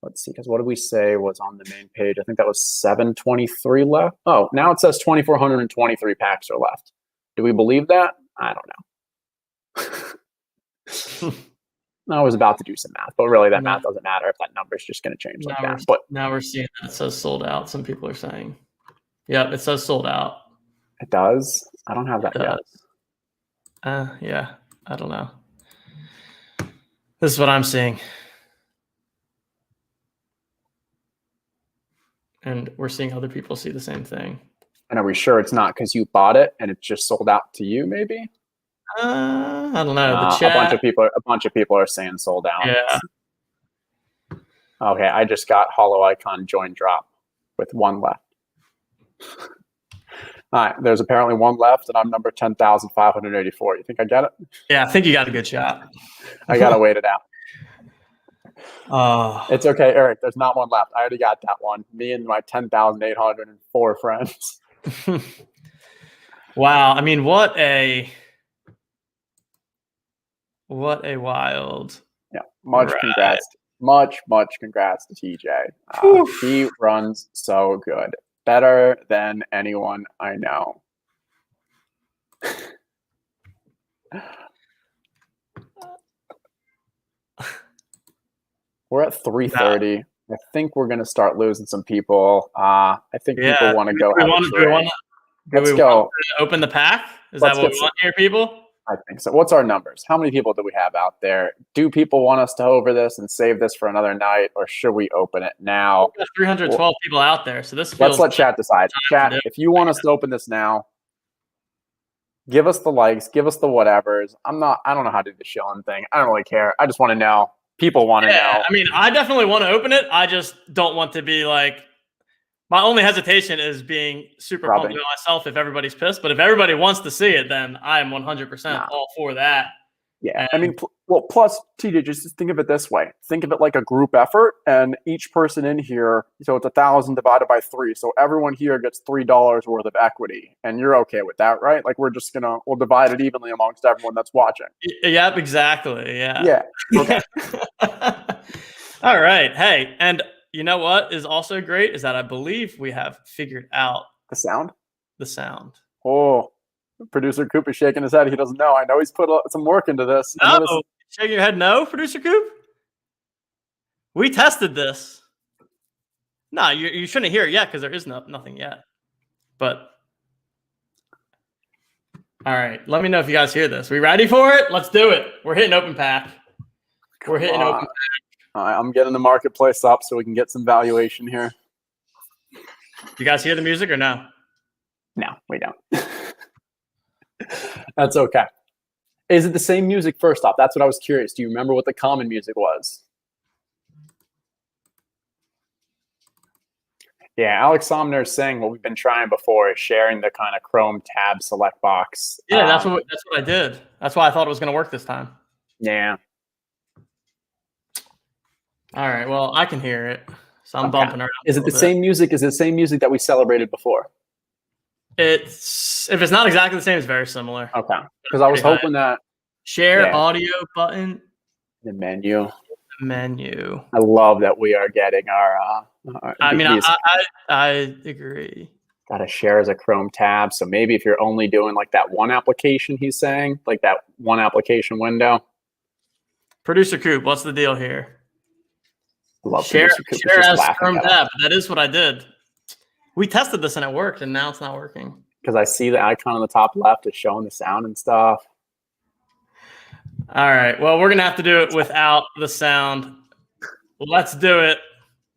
[SPEAKER 2] let's see, because what did we say was on the main page? I think that was 723 left. Oh, now it says 2,423 packs are left. Do we believe that? I don't know. I was about to do some math, but really that math doesn't matter if that number is just going to change like that. But
[SPEAKER 1] now we're seeing that it says sold out. Some people are saying, "Yep, it says sold out."
[SPEAKER 2] It does. I don't have that yet.
[SPEAKER 1] Yeah, I don't know. This is what I'm seeing, and we're seeing other people see the same thing.
[SPEAKER 2] And are we sure it's not because you bought it and it just sold out to you? Maybe.
[SPEAKER 1] I don't know. The chat.
[SPEAKER 2] A bunch of people are saying sold out.
[SPEAKER 1] Yeah.
[SPEAKER 2] Okay, I just got Holo icon join drop with one left. All right, there's apparently one left, and I'm number 10,584. You think I get it?
[SPEAKER 1] Yeah, I think you got a good shot.
[SPEAKER 2] I gotta wait it out. It's okay, Eric. There's not one left. I already got that one. Me and my 10,804 friends.
[SPEAKER 1] Wow. I mean, what a wild.
[SPEAKER 2] Yeah. Much congrats. Much congrats to TJ. He runs so good. Better than anyone I know. We're at 3:30. I think we're going to start losing some people. I think people want to go have a drink. Let's go.
[SPEAKER 1] Open the pack? Is that what we want here, people?
[SPEAKER 2] I think so. What's our numbers? How many people do we have out there? Do people want us to over this and save this for another night, or should we open it now?
[SPEAKER 1] We've got 312 people out there, so this feels.
[SPEAKER 2] Let's let chat decide. Chat, if you want us to open this now, give us the likes, give us the whatevers. I don't know how to do the shilling thing. I don't really care. I just want to know. People want to know.
[SPEAKER 1] I mean, I definitely want to open it. I just don't want to be like. My only hesitation is being super pumped about myself if everybody's pissed. But if everybody wants to see it, then I am 100% all for that.
[SPEAKER 2] Yeah. I mean, plus, TJ, just think of it this way. Think of it like a group effort, and each person in here, so it's 1,000 divided by 3. So everyone here gets $3 worth of equity, and you're okay with that, right? Like we'll divide it evenly amongst everyone that's watching.
[SPEAKER 1] Yep, exactly. Yeah.
[SPEAKER 2] Yeah. Okay.
[SPEAKER 1] All right. Hey, and you know what is also great is that I believe we have figured out
[SPEAKER 2] the sound.
[SPEAKER 1] Oh,
[SPEAKER 2] producer Coop is shaking his head. He doesn't know. I know he's put some work into this.
[SPEAKER 1] No, shaking your head. No, producer Coop. We tested this. No, you shouldn't hear it yet because there is nothing yet. But all right, let me know if you guys hear this. We ready for it? Let's do it. We're hitting open pack.
[SPEAKER 2] I'm getting the marketplace up so we can get some valuation here.
[SPEAKER 1] You guys hear the music or no?
[SPEAKER 2] No, we don't. That's okay. Is it the same music first off? That's what I was curious. Do you remember what the common music was? Yeah, Alex Somner is saying what we've been trying before is sharing the kind of Chrome tab select box.
[SPEAKER 1] Yeah, that's what I did. That's why I thought it was going to work this time.
[SPEAKER 2] Yeah.
[SPEAKER 1] All right. Well, I can hear it, so I'm bumping around.
[SPEAKER 2] Is it the same music? Is it the same music that we celebrated before?
[SPEAKER 1] If it's not exactly the same, it's very similar.
[SPEAKER 2] Okay. Because I was hoping that
[SPEAKER 1] share audio button.
[SPEAKER 2] The menu.
[SPEAKER 1] I
[SPEAKER 2] love that we are getting our.
[SPEAKER 1] I agree.
[SPEAKER 2] Got to share as a Chrome tab. So maybe if you're only doing like that one application, he's saying like that one application window.
[SPEAKER 1] Producer Coop, what's the deal here?
[SPEAKER 2] Love
[SPEAKER 1] share as Chrome tab. That is what I did. We tested this and it worked, and now it's not working.
[SPEAKER 2] Because I see the icon on the top left is showing the sound and stuff.
[SPEAKER 1] All right. Well, we're gonna have to do it without the sound. Let's do it.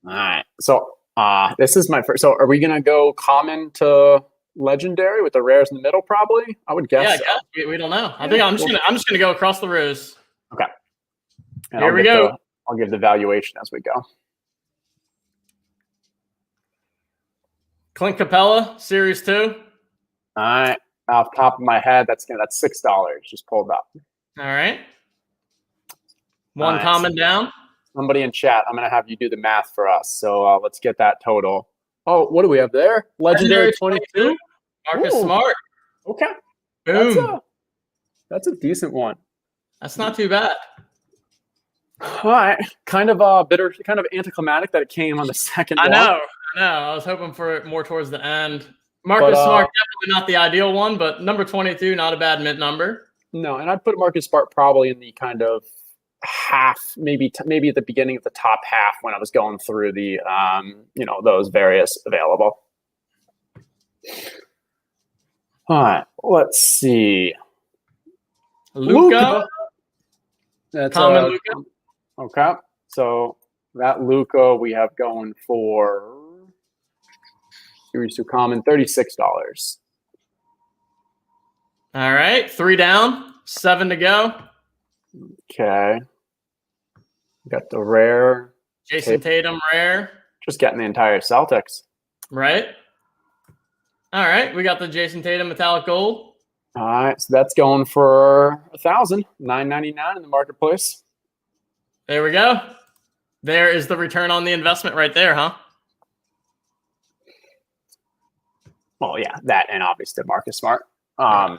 [SPEAKER 2] All right. So this is my first. So are we gonna go common to legendary with the rares in the middle? Probably. I would guess. Yeah,
[SPEAKER 1] so. We don't know. I think I'm just gonna go across the rows.
[SPEAKER 2] Okay. And
[SPEAKER 1] Here we go.
[SPEAKER 2] I'll give the valuation as we go.
[SPEAKER 1] Clint Capella, Series 2.
[SPEAKER 2] All right. Off the top of my head, that's $6 just pulled up.
[SPEAKER 1] All right. One comment down.
[SPEAKER 2] Somebody in chat, I'm going to have you do the math for us. So let's get that total. Oh, what do we have there? Legendary 22?
[SPEAKER 1] Marcus Smart.
[SPEAKER 2] Okay.
[SPEAKER 1] Boom.
[SPEAKER 2] That's a decent one.
[SPEAKER 1] That's not too bad.
[SPEAKER 2] All right. Kind of bitter, kind of anticlimactic that it came on the second one.
[SPEAKER 1] I know. I was hoping for it more towards the end. Marcus Smart, definitely not the ideal one, but number 22, not a bad mint number.
[SPEAKER 2] No, and I'd put Marcus Smart probably in the kind of half, maybe at the beginning of the top half when I was going through the, those various available. All right, let's see.
[SPEAKER 1] Luca.
[SPEAKER 2] That's
[SPEAKER 1] common Luca.
[SPEAKER 2] Okay, so that Luca we have going for Series 2 common, $36.
[SPEAKER 1] All right, 3 down, 7 to go.
[SPEAKER 2] Okay. Got the rare.
[SPEAKER 1] Jason Tatum rare.
[SPEAKER 2] Just getting the entire Celtics.
[SPEAKER 1] Right. All right, we got the Jason Tatum metallic gold.
[SPEAKER 2] All right, so that's going for $1,000, $9.99 in the marketplace.
[SPEAKER 1] There we go. There is the return on the investment right there, huh?
[SPEAKER 2] Well, yeah, that and obviously Marcus Smart.
[SPEAKER 1] All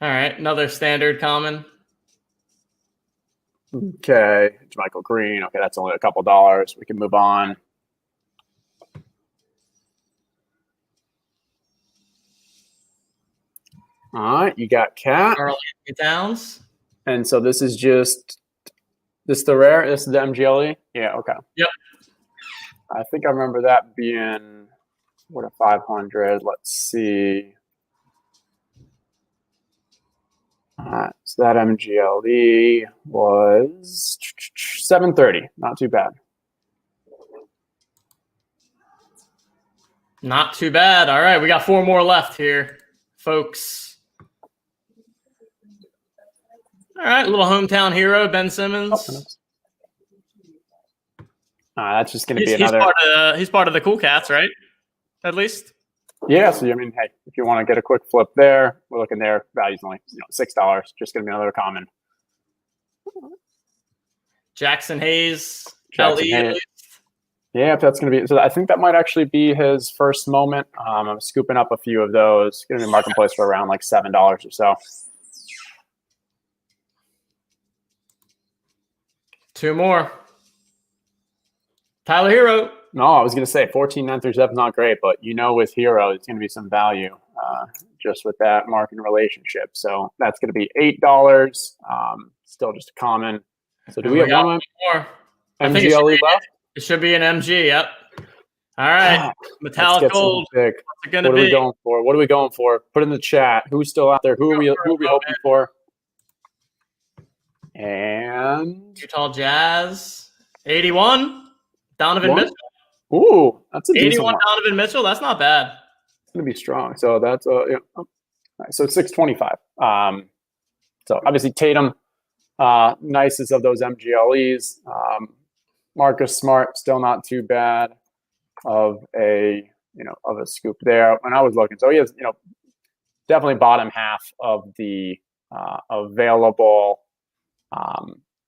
[SPEAKER 1] right, another standard common.
[SPEAKER 2] Okay, Michael Green. Okay, that's only a couple dollars. We can move on. All right, you got Cat.
[SPEAKER 1] Karl Towns.
[SPEAKER 2] And so this is the rare. This is the MGLE. Yeah. Okay.
[SPEAKER 1] Yep.
[SPEAKER 2] I think I remember that being what a 500. Let's see. All right, so that MGLE was 730. Not too bad.
[SPEAKER 1] Not too bad. All right, we got 4 more left here, folks. All right, little hometown hero, Ben Simmons.
[SPEAKER 2] That's just going to be another.
[SPEAKER 1] He's part of the Cool Cats, right? At least.
[SPEAKER 2] Yeah. So I mean, hey, if you want to get a quick flip there, we're looking there. Value's only $6. Just going to be another common.
[SPEAKER 1] Jackson Hayes.
[SPEAKER 2] Jackson Hayes. Yeah, if that's going to be. So I think that might actually be his first moment. I'm scooping up a few of those. Going to be marketplace for around like $7 or so.
[SPEAKER 1] 2 more. Tyler Hero.
[SPEAKER 2] No, I was going to say 14,937 is not great, but with Hero, it's going to be some value just with that market relationship. So that's going to be $8. Still just a common. So do we have one
[SPEAKER 1] more?
[SPEAKER 2] MGLE left?
[SPEAKER 1] It should be an MG. Yep. All right. Metallic gold. What's it going to be?
[SPEAKER 2] What are we going for? What are we going for? Put in the chat. Who's still out there? Who are we hoping for? And
[SPEAKER 1] Utah Jazz. 81. Donovan Mitchell.
[SPEAKER 2] Ooh, that's a
[SPEAKER 1] 81 Donovan Mitchell. That's not bad.
[SPEAKER 2] It's going to be strong. So that's so it's 625. So obviously Tatum, nicest of those MGLEs. Marcus Smart, still not too bad of a scoop there. When I was looking, so he has definitely bottom half of the available.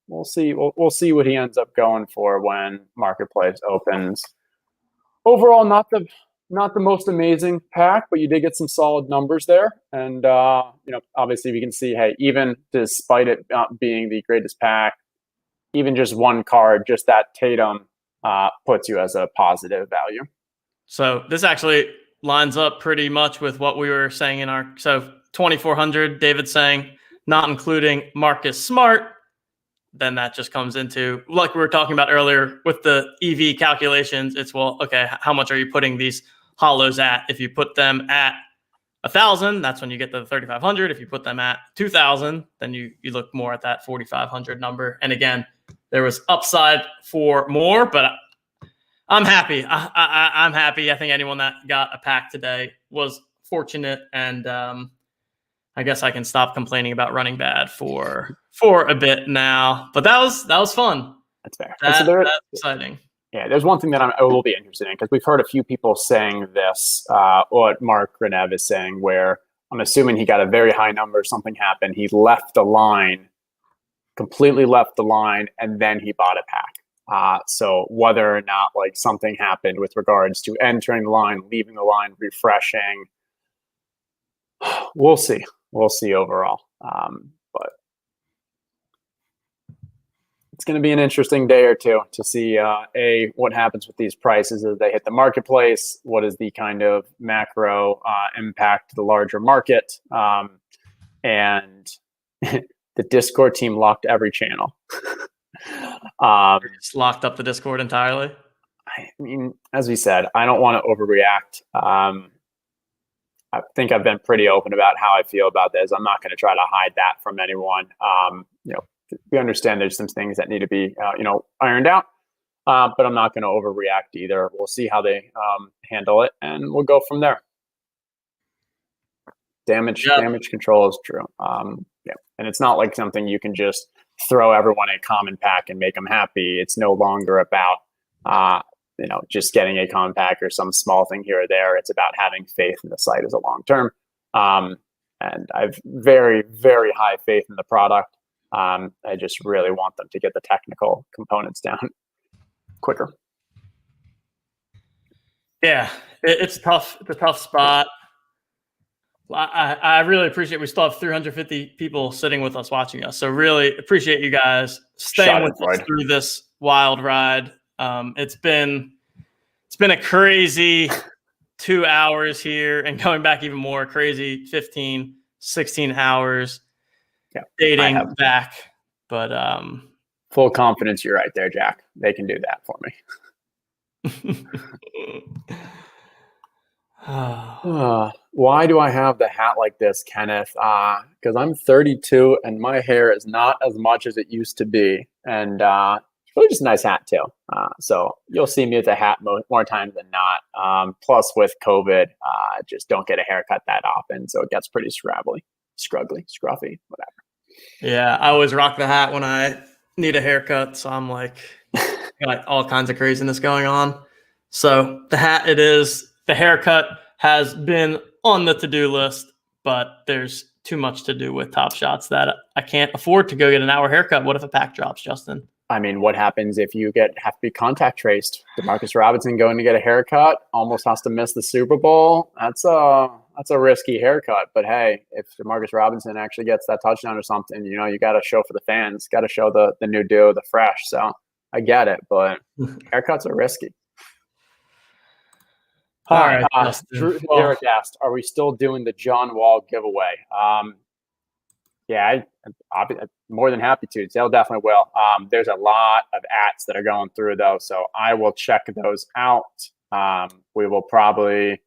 [SPEAKER 2] We'll see. We'll see what he ends up going for when marketplace opens. Overall, not the most amazing pack, but you did get some solid numbers there. And obviously we can see, hey, even despite it not being the greatest pack, even just one card, just that Tatum puts you as a positive value.
[SPEAKER 1] So this actually lines up pretty much with what we were saying in our 2,400. David saying not including Marcus Smart. Then that just comes into, like we were talking about earlier with the EV calculations. It's, well, okay, how much are you putting these holos at? If you put them at 1,000, that's when you get the 3,500. If you put them at 2,000, then you look more at that 4,500 number. And again, there was upside for more, but I'm happy. I'm happy. I think anyone that got a pack today was fortunate, and I guess I can stop complaining about running bad for a bit now. But that was fun.
[SPEAKER 2] That's fair.
[SPEAKER 1] That's exciting.
[SPEAKER 2] Yeah, there's one thing that I will be interested in, because we've heard a few people saying this, what Mark Renev is saying, where I'm assuming he got a very high number, something happened, he left the line, completely left the line, and then he bought a pack. So whether or not like something happened with regards to entering the line, leaving the line, refreshing, we'll see. We'll see overall. But it's going to be an interesting day or two to see what happens with these prices as they hit the marketplace. What is the kind of macro impact to the larger market? And the Discord team locked every channel.
[SPEAKER 1] Just locked up the Discord entirely.
[SPEAKER 2] I mean, as we said, I don't want to overreact. I think I've been pretty open about how I feel about this. I'm not going to try to hide that from anyone. We understand there's some things that need to be, ironed out, but I'm not going to overreact either. We'll see how they handle it, and we'll go from there. Damage control is true. And it's not like something you can just throw everyone a common pack and make them happy. It's no longer about, just getting a common pack or some small thing here or there. It's about having faith in the site as a long term. And I've very, very high faith in the product. I just really want them to get the technical components down quicker.
[SPEAKER 1] Yeah, it's tough. It's a tough spot. I really appreciate we still have 350 people sitting with us watching us. So really appreciate you guys staying with us through this wild ride. It's been a crazy 2 hours here and going back even more crazy 15, 16 hours dating back. But
[SPEAKER 2] full confidence you're right there, Jack. They can do that for me. Why do I have the hat like this, Kenneth? Because I'm 32 and my hair is not as much as it used to be. And it's really just a nice hat too. So you'll see me with a hat more times than not. Plus with COVID, just don't get a haircut that often. So it gets pretty scruffy, whatever.
[SPEAKER 1] Yeah, I always rock the hat when I need a haircut. So I'm like, got all kinds of craziness going on. So the hat it is. The haircut has been on the to-do list, but there's too much to do with Top Shots that I can't afford to go get an hour haircut. What if a pack drops, Justin?
[SPEAKER 2] I mean, what happens if you have to be contact traced? Demarcus Robinson going to get a haircut, almost has to miss the Super Bowl. That's a risky haircut. But hey, if Demarcus Robinson actually gets that touchdown or something, you got to show for the fans, got to show the new duo, the fresh. So I get it, but haircuts are risky.
[SPEAKER 1] All right,
[SPEAKER 2] Drew Derek asked, "Are we still doing the John Wall giveaway?" Yeah, I'm more than happy to. They'll definitely will. There's a lot of ats that are going through though, so I will check those out. We will probably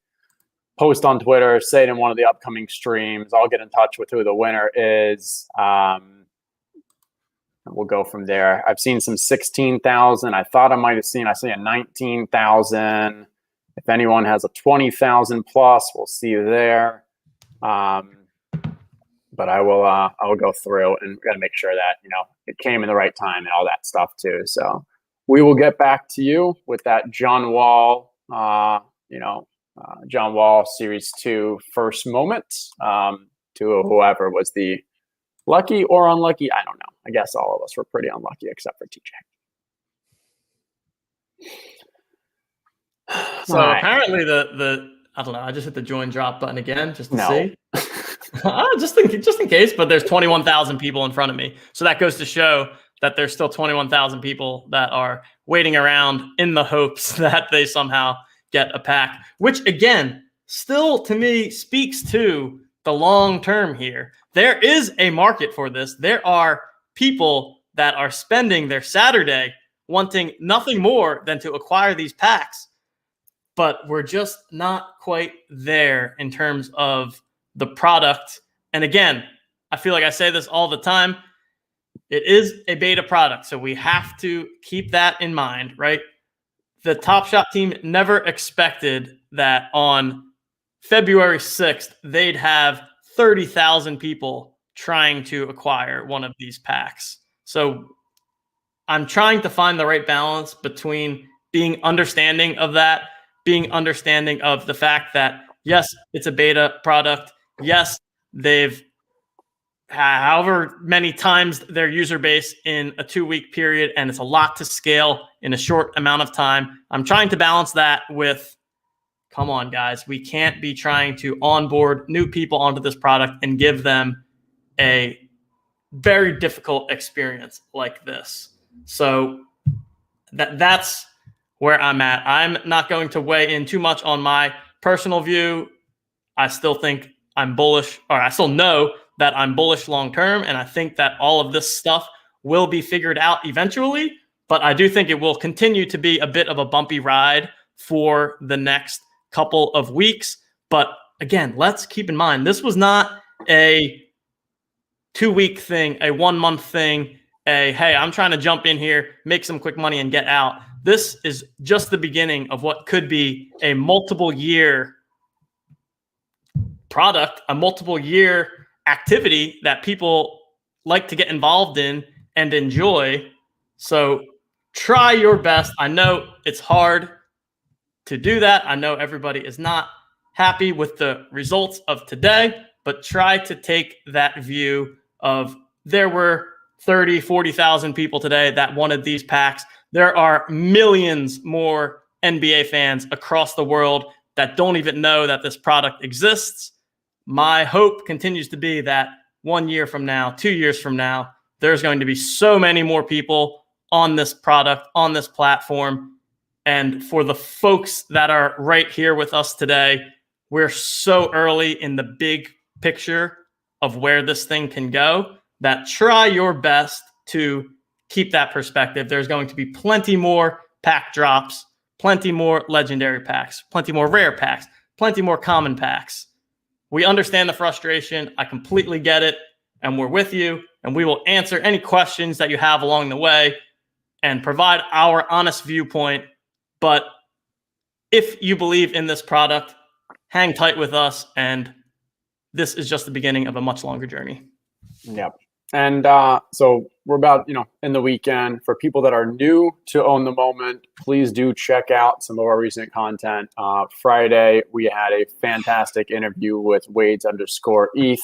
[SPEAKER 2] post on Twitter, say it in one of the upcoming streams. I'll get in touch with who the winner is. And we'll go from there. I've seen some 16,000. I thought I see a 19,000. If anyone has a 20,000 plus, we'll see you there. But I will go through and got to make sure that, it came in the right time and all that stuff too. So we will get back to you with that John Wall, John Wall Series 2 first moment to whoever was the lucky or unlucky. I don't know. I guess all of us were pretty unlucky except for TJ.
[SPEAKER 1] So apparently I don't know. I just hit the join drop button again just to see. just in case. But there's 21,000 people in front of me, so that goes to show that there's still 21,000 people that are waiting around in the hopes that they somehow get a pack. Which again, still to me speaks to the long term here. There is a market for this. There are people that are spending their Saturday wanting nothing more than to acquire these packs. But we're just not quite there in terms of the product. And again, I feel like I say this all the time. It is a beta product, so we have to keep that in mind, right? The Top Shot team never expected that on February 6th, they'd have 30,000 people trying to acquire one of these packs. So I'm trying to find the right balance between being understanding of that, being understanding of the fact that, yes, it's a beta product. Yes, they've however many times their user base in a 2-week period, and it's a lot to scale in a short amount of time. I'm trying to balance that with, come on, guys, we can't be trying to onboard new people onto this product and give them a very difficult experience like this. So that's where I'm at. I'm not going to weigh in too much on my personal view. I still think I'm bullish, or I still know that I'm bullish long term, and I think that all of this stuff will be figured out eventually. But I do think it will continue to be a bit of a bumpy ride for the next couple of weeks. But again, let's keep in mind, this was not a 2-week thing, a 1-month thing, hey, I'm trying to jump in here, make some quick money and get out. This is just the beginning of what could be a multiple year product, a multiple year activity that people like to get involved in and enjoy. So try your best. I know it's hard to do that. I know everybody is not happy with the results of today, but try to take that view of there were 30, 40,000 people today that wanted these packs. There are millions more NBA fans across the world that don't even know that this product exists. My hope continues to be that 1 year from now, 2 years from now, there's going to be so many more people on this product, on this platform. And for the folks that are right here with us today, we're so early in the big picture of where this thing can go that try your best to keep that perspective. There's going to be plenty more pack drops, plenty more legendary packs, plenty more rare packs, plenty more common packs. We understand the frustration. I completely get it. And we're with you. And we will answer any questions that you have along the way and provide our honest viewpoint. But if you believe in this product, hang tight with us. And this is just the beginning of a much longer journey.
[SPEAKER 2] Yep. And so we're about, in the weekend. For people that are new to Own the Moment, please do check out some of our recent content. Friday, we had a fantastic interview with Wades_ETH,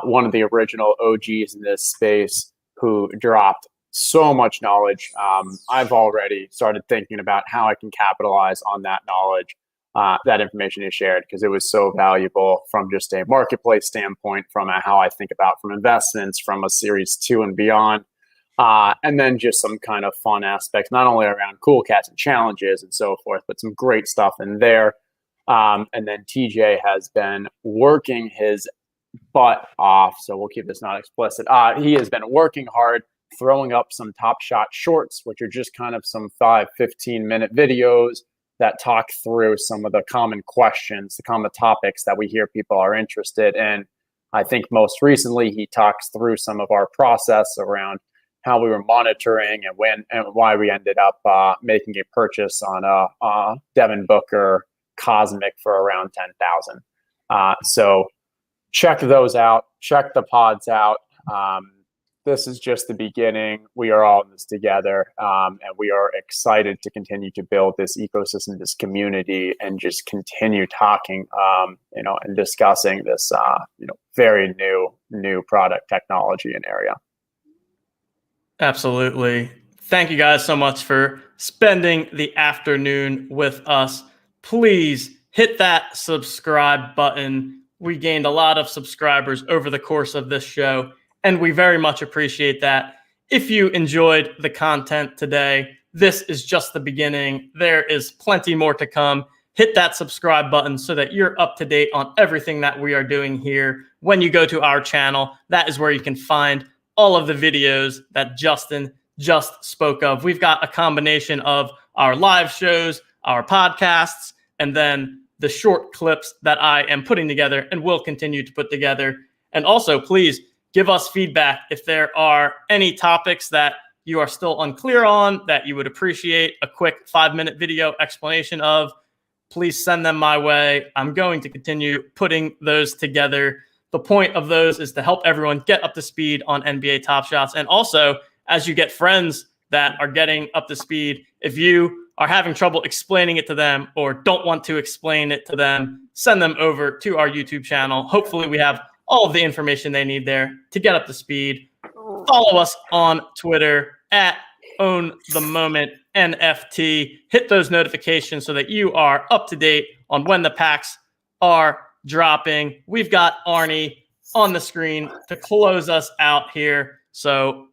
[SPEAKER 2] one of the original OGs in this space, who dropped so much knowledge. I've already started thinking about how I can capitalize on that knowledge, that information he shared, because it was so valuable from just a marketplace standpoint, from how I think about from investments, from a Series 2 and beyond, and then just some kind of fun aspects, not only around cool cats and challenges and so forth, but some great stuff in there. And then TJ has been working his butt off, so we'll keep this not explicit. He has been working hard, throwing up some Top Shot shorts, which are just kind of some 5-15-minute videos that talk through some of the common questions, the common topics that we hear people are interested in. I think most recently he talks through some of our process around how we were monitoring and when and why we ended up making a purchase on a Devin Booker Cosmic for around 10,000. So check those out. Check the pods out. This is just the beginning. We are all in this together, and we are excited to continue to build this ecosystem, this community, and just continue talking, and discussing this, very new product technology and area.
[SPEAKER 1] Absolutely. Thank you guys so much for spending the afternoon with us. Please hit that subscribe button. We gained a lot of subscribers over the course of this show, and we very much appreciate that. If you enjoyed the content today, this is just the beginning. There is plenty more to come. Hit that subscribe button so that you're up to date on everything that we are doing here. When you go to our channel, that is where you can find all of the videos that Justin just spoke of. We've got a combination of our live shows, our podcasts, and then the short clips that I am putting together and will continue to put together. And also, please give us feedback if there are any topics that you are still unclear on, that you would appreciate a quick 5-minute video explanation of. Please send them my way. I'm going to continue putting those together. The point of those is to help everyone get up to speed on NBA Top Shots. And also, as you get friends that are getting up to speed, if you are having trouble explaining it to them or don't want to explain it to them, send them over to our YouTube channel. Hopefully we have all of the information they need there to get up to speed. Follow us on Twitter at OwnTheMomentNFT. Hit those notifications so that you are up to date on when the packs are dropping. We've got Arnie on the screen to close us out here. So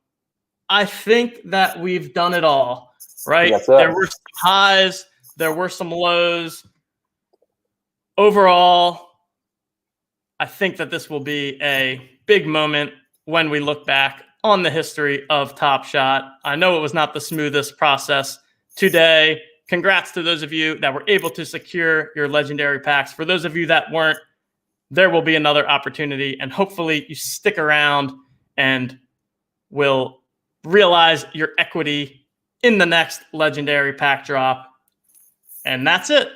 [SPEAKER 1] I think that we've done it all, right?
[SPEAKER 2] That's it.
[SPEAKER 1] There were some highs, there were some lows. Overall, I think that this will be a big moment when we look back on the history of Top Shot. I know it was not the smoothest process today. Congrats to those of you that were able to secure your legendary packs. For those of you that weren't, there will be another opportunity, and hopefully you stick around and will realize your equity in the next legendary pack drop. And that's it.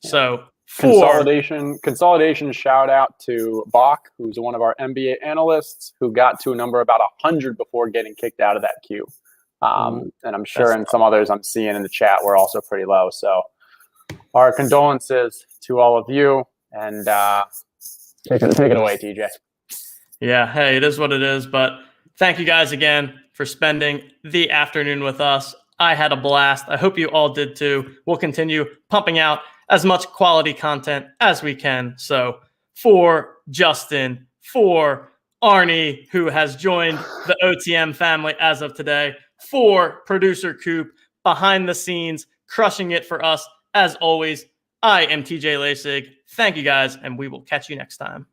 [SPEAKER 1] So
[SPEAKER 2] Consolidation shout out to Bach, who's one of our NBA analysts, who got to a number about 100 before getting kicked out of that queue. And I'm sure in some others I'm seeing in the chat we're also pretty low. So our condolences to all of you, and take it away, TJ.
[SPEAKER 1] Yeah, hey, it is what it is. But thank you guys again for spending the afternoon with us. I had a blast. I hope you all did too. We'll continue pumping out as much quality content as we can. So for Justin, for Arnie, who has joined the OTM family as of today, for producer Coop, behind the scenes, crushing it for us as always, I am TJ Lasig. Thank you guys, and we will catch you next time.